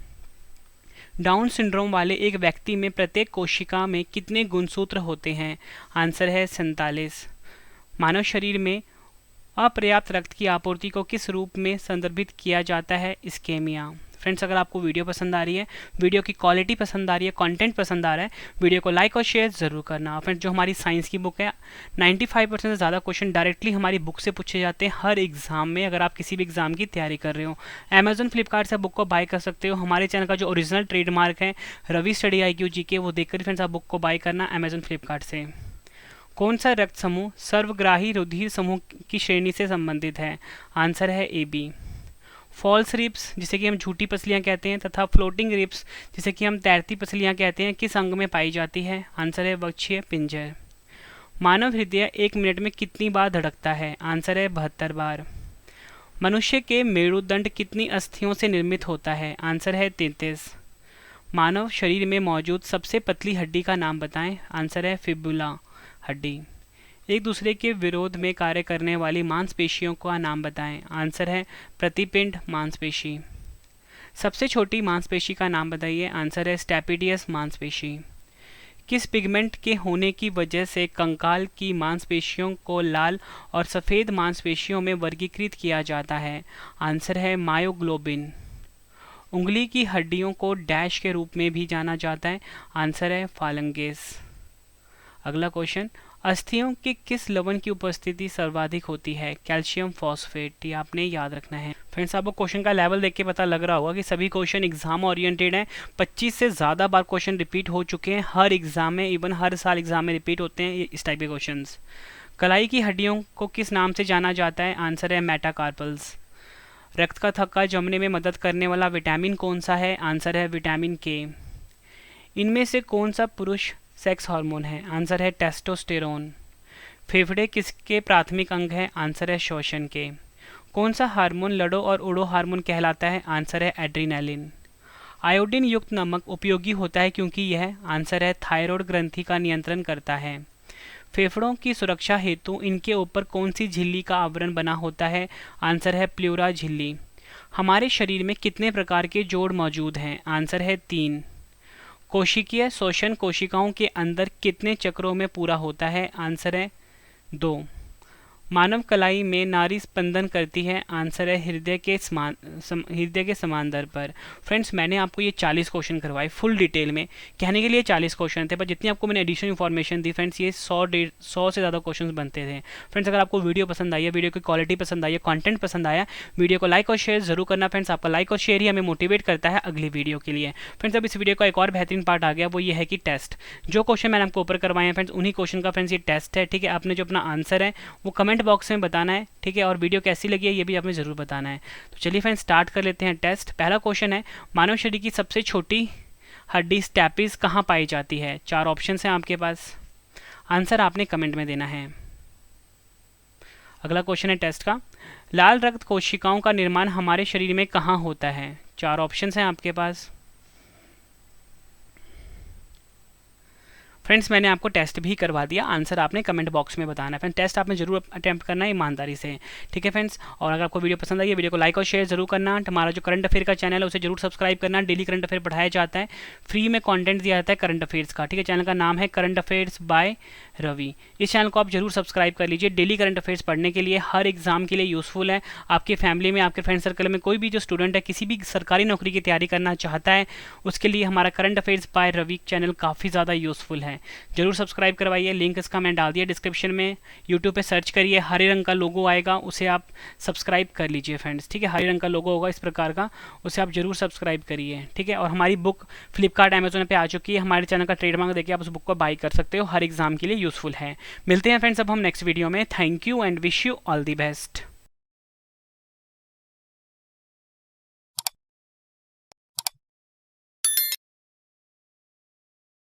डाउन सिंड्रोम वाले एक व्यक्ति में प्रत्येक कोशिका में कितने गुणसूत्र होते हैं? आंसर है 47। मानव शरीर में अपर्याप्त रक्त की आपूर्ति को किस रूप में संदर्भित किया जाता है? इस्केमिया। फ्रेंड्स अगर आपको वीडियो पसंद आ रही है, वीडियो की क्वालिटी पसंद आ रही है, कंटेंट पसंद आ रहा है, वीडियो को लाइक और शेयर ज़रूर करना। फ्रेंड्स जो हमारी साइंस की बुक है 95% से ज़्यादा क्वेश्चन डायरेक्टली हमारी बुक से पूछे जाते हैं हर एग्जाम में। अगर आप किसी भी एग्जाम की तैयारी कर रहे हो, अमेजन फ्लिपकार्ट से बुक को बाय कर सकते हो। हमारे चैनल का जो ओरिजिनल ट्रेडमार्क है रवि स्टडी IQ GK, वो देखकर फ्रेंड्स आप बुक को बाय करना अमेजन फ्लिपकार्ट से। कौन सा रक्त समूह सर्वग्राही रुधिर समूह की श्रेणी से संबंधित है? आंसर है AB। फॉल्स रिब्स जिसे कि हम झूठी पसलियां कहते हैं तथा फ्लोटिंग रिब्स जिसे कि हम तैरती पसलियां कहते हैं किस अंग में पाई जाती है? आंसर है वक्षीय पिंजर। मानव हृदय 1 मिनट में कितनी बार धड़कता है? आंसर है 72 बार। मनुष्य के मेरुदंड कितनी अस्थियों से निर्मित होता है? आंसर है 33। मानव शरीर में मौजूद सबसे पतली हड्डी का नाम बताएं? आंसर है फिबुला हड्डी। एक दूसरे के विरोध में कार्य करने वाली मांसपेशियों का नाम बताएं? आंसर है प्रतिपिंड मांसपेशी। सबसे छोटी मांसपेशी का नाम बताइए? आंसर है स्टैपिडियस मांसपेशी। किस पिगमेंट के होने की वजह से कंकाल की मांसपेशियों को लाल और सफ़ेद मांसपेशियों में वर्गीकृत किया जाता है? आंसर है मायोग्लोबिन। उंगली की हड्डियों को डैश के रूप में भी जाना जाता है? आंसर है फालंगेस। अगला क्वेश्चन, अस्थियों के किस लवण की उपस्थिति सर्वाधिक होती है? Calcium phosphate. ये आपने याद रखना है। फ्रेंड्स आपको क्वेश्चन का लेवल देख के पता लग रहा होगा कि सभी क्वेश्चन एग्जाम ओरिएंटेड हैं। 25 से ज़्यादा बार क्वेश्चन रिपीट हो चुके हैं हर एग्जाम में, इवन हर साल एग्जाम में रिपीट होते हैं इस टाइप के क्वेश्चन। कलाई की हड्डियों को किस नाम से जाना जाता है? आंसर है मेटाकार्पल्स। रक्त का थक्का जमने में मदद करने वाला विटामिन कौन सा है? आंसर है विटामिन K। इनमें से कौन सा पुरुष सेक्स हार्मोन है? आंसर है टेस्टोस्टेरोन। फेफड़े किसके प्राथमिक अंग है? आंसर है श्वसन के। कौन सा हार्मोन लड़ो और उड़ो हार्मोन कहलाता है? आंसर है एड्रीनालिन। आयोडीन युक्त नमक उपयोगी होता है क्योंकि यह, आंसर है थायराइड ग्रंथि का नियंत्रण करता है। फेफड़ों की सुरक्षा हेतु इनके ऊपर कौन सी झिल्ली का आवरण बना होता है? आंसर है प्लूरा झिल्ली। हमारे शरीर में कितने प्रकार के जोड़ मौजूद हैं? आंसर है 3। कोशिकीय शोषण कोशिकाओं के अंदर कितने चक्रों में पूरा होता है? आंसर है 2। मानव कलाई में नाड़ी स्पंदन करती है? आंसर है हृदय के समान दर पर। फ्रेंड्स मैंने आपको ये 40 क्वेश्चन करवाए फुल डिटेल में। कहने के लिए 40 क्वेश्चन थे, पर जितनी आपको मैंने एडिशनल इन्फॉर्मेशन दी फ्रेंड्स, ये 100 से ज़्यादा क्वेश्चन बनते थे। फ्रेंड्स अगर आपको वीडियो पसंद आई है, वीडियो की क्वालिटी पसंद आई है, कंटेंट पसंद आया, वीडियो को लाइक और शेयर जरूर करना। फ्रेंड्स आपका लाइक और शेयर ही हमें मोटिवेट करता है अगली वीडियो के लिए। फ्रेंड्स अब इस वीडियो का एक और बेहतरीन पार्ट आ गया, वो ये है कि टेस्ट। जो क्वेश्चन मैंने आपको ऊपर करवाए हैं फ्रेंड्स, उन्हीं क्वेश्चन का फ्रेंड्स ये टेस्ट है। ठीक है, आपने जो अपना आंसर है वो कमेंट बॉक्स में बताना है। ठीक है, और वीडियो कैसी लगी है ये भी आपने जरूर बताना है। तो चलिए फ्रेंड्स स्टार्ट कर लेते हैं टेस्ट। पहला क्वेश्चन है, मानव शरीर की सबसे छोटी हड्डी स्टैपिस कहाँ पाई जाती है? 4 ऑप्शन हैं आपके पास, आंसर आपने कमेंट में देना है। अगला क्वेश्चन है टेस्ट का, लाल रक्त कोशिकाओं का निर्माण हमारे शरीर में कहाँ होता है? 4 ऑप्शन हैं आपके पास। फ्रेंड्स मैंने आपको टेस्ट भी करवा दिया, आंसर आपने कमेंट बॉक्स में बताना है। फ्रेंड्स टेस्ट आपने जरूर अटेम्प्ट करना है ईमानदारी से। ठीक है फ्रेंड्स, और अगर आपको वीडियो पसंद आई है, वीडियो को लाइक और शेयर जरूर करना। हमारा जो करंट अफेयर का चैनल है उसे जरूर सब्सक्राइब करना। डेली करंट अफेयर पढ़ाया जाता है, फ्री में कंटेंट दिया जाता है करंट अफेयर्स का। ठीक है, चैनल का नाम है करंट अफेयर्स बाय रवि। इस चैनल को आप जरूर सब्सक्राइब कर लीजिए। डेली करंट अफेयर्स पढ़ने के लिए, हर एग्जाम के लिए यूजफुल है। आपकी फैमिली में, आपके फ्रेंड सर्कल में कोई भी जो स्टूडेंट है, किसी भी सरकारी नौकरी की तैयारी करना चाहता है, उसके लिए हमारा current affairs by Ravi channel काफ़ी ज़्यादा यूजफुल है। जरूर सब्सक्राइब करवाइए, लिंक इसका मैंने डाल दिया डिस्क्रिप्शन में। यूट्यूब पे सर्च करिए, हरे रंग का लोगो आएगा, उसे आप सब्सक्राइब कर लीजिए फ्रेंड्स। ठीक है, हरे रंग का लोगो होगा इस प्रकार का, उसे आप जरूर सब्सक्राइब करिए। ठीक है, और हमारी बुक फ्लिपकार्ट अमेजोन पे आ चुकी है। हमारे चैनल का ट्रेडमार्क देखिए, आप उस बुक को बाई कर सकते हो, हर एग्जाम के लिए यूजफुल है। मिलते हैं फ्रेंड्स अब हम नेक्स्ट वीडियो में। Thank you and wish you all the best.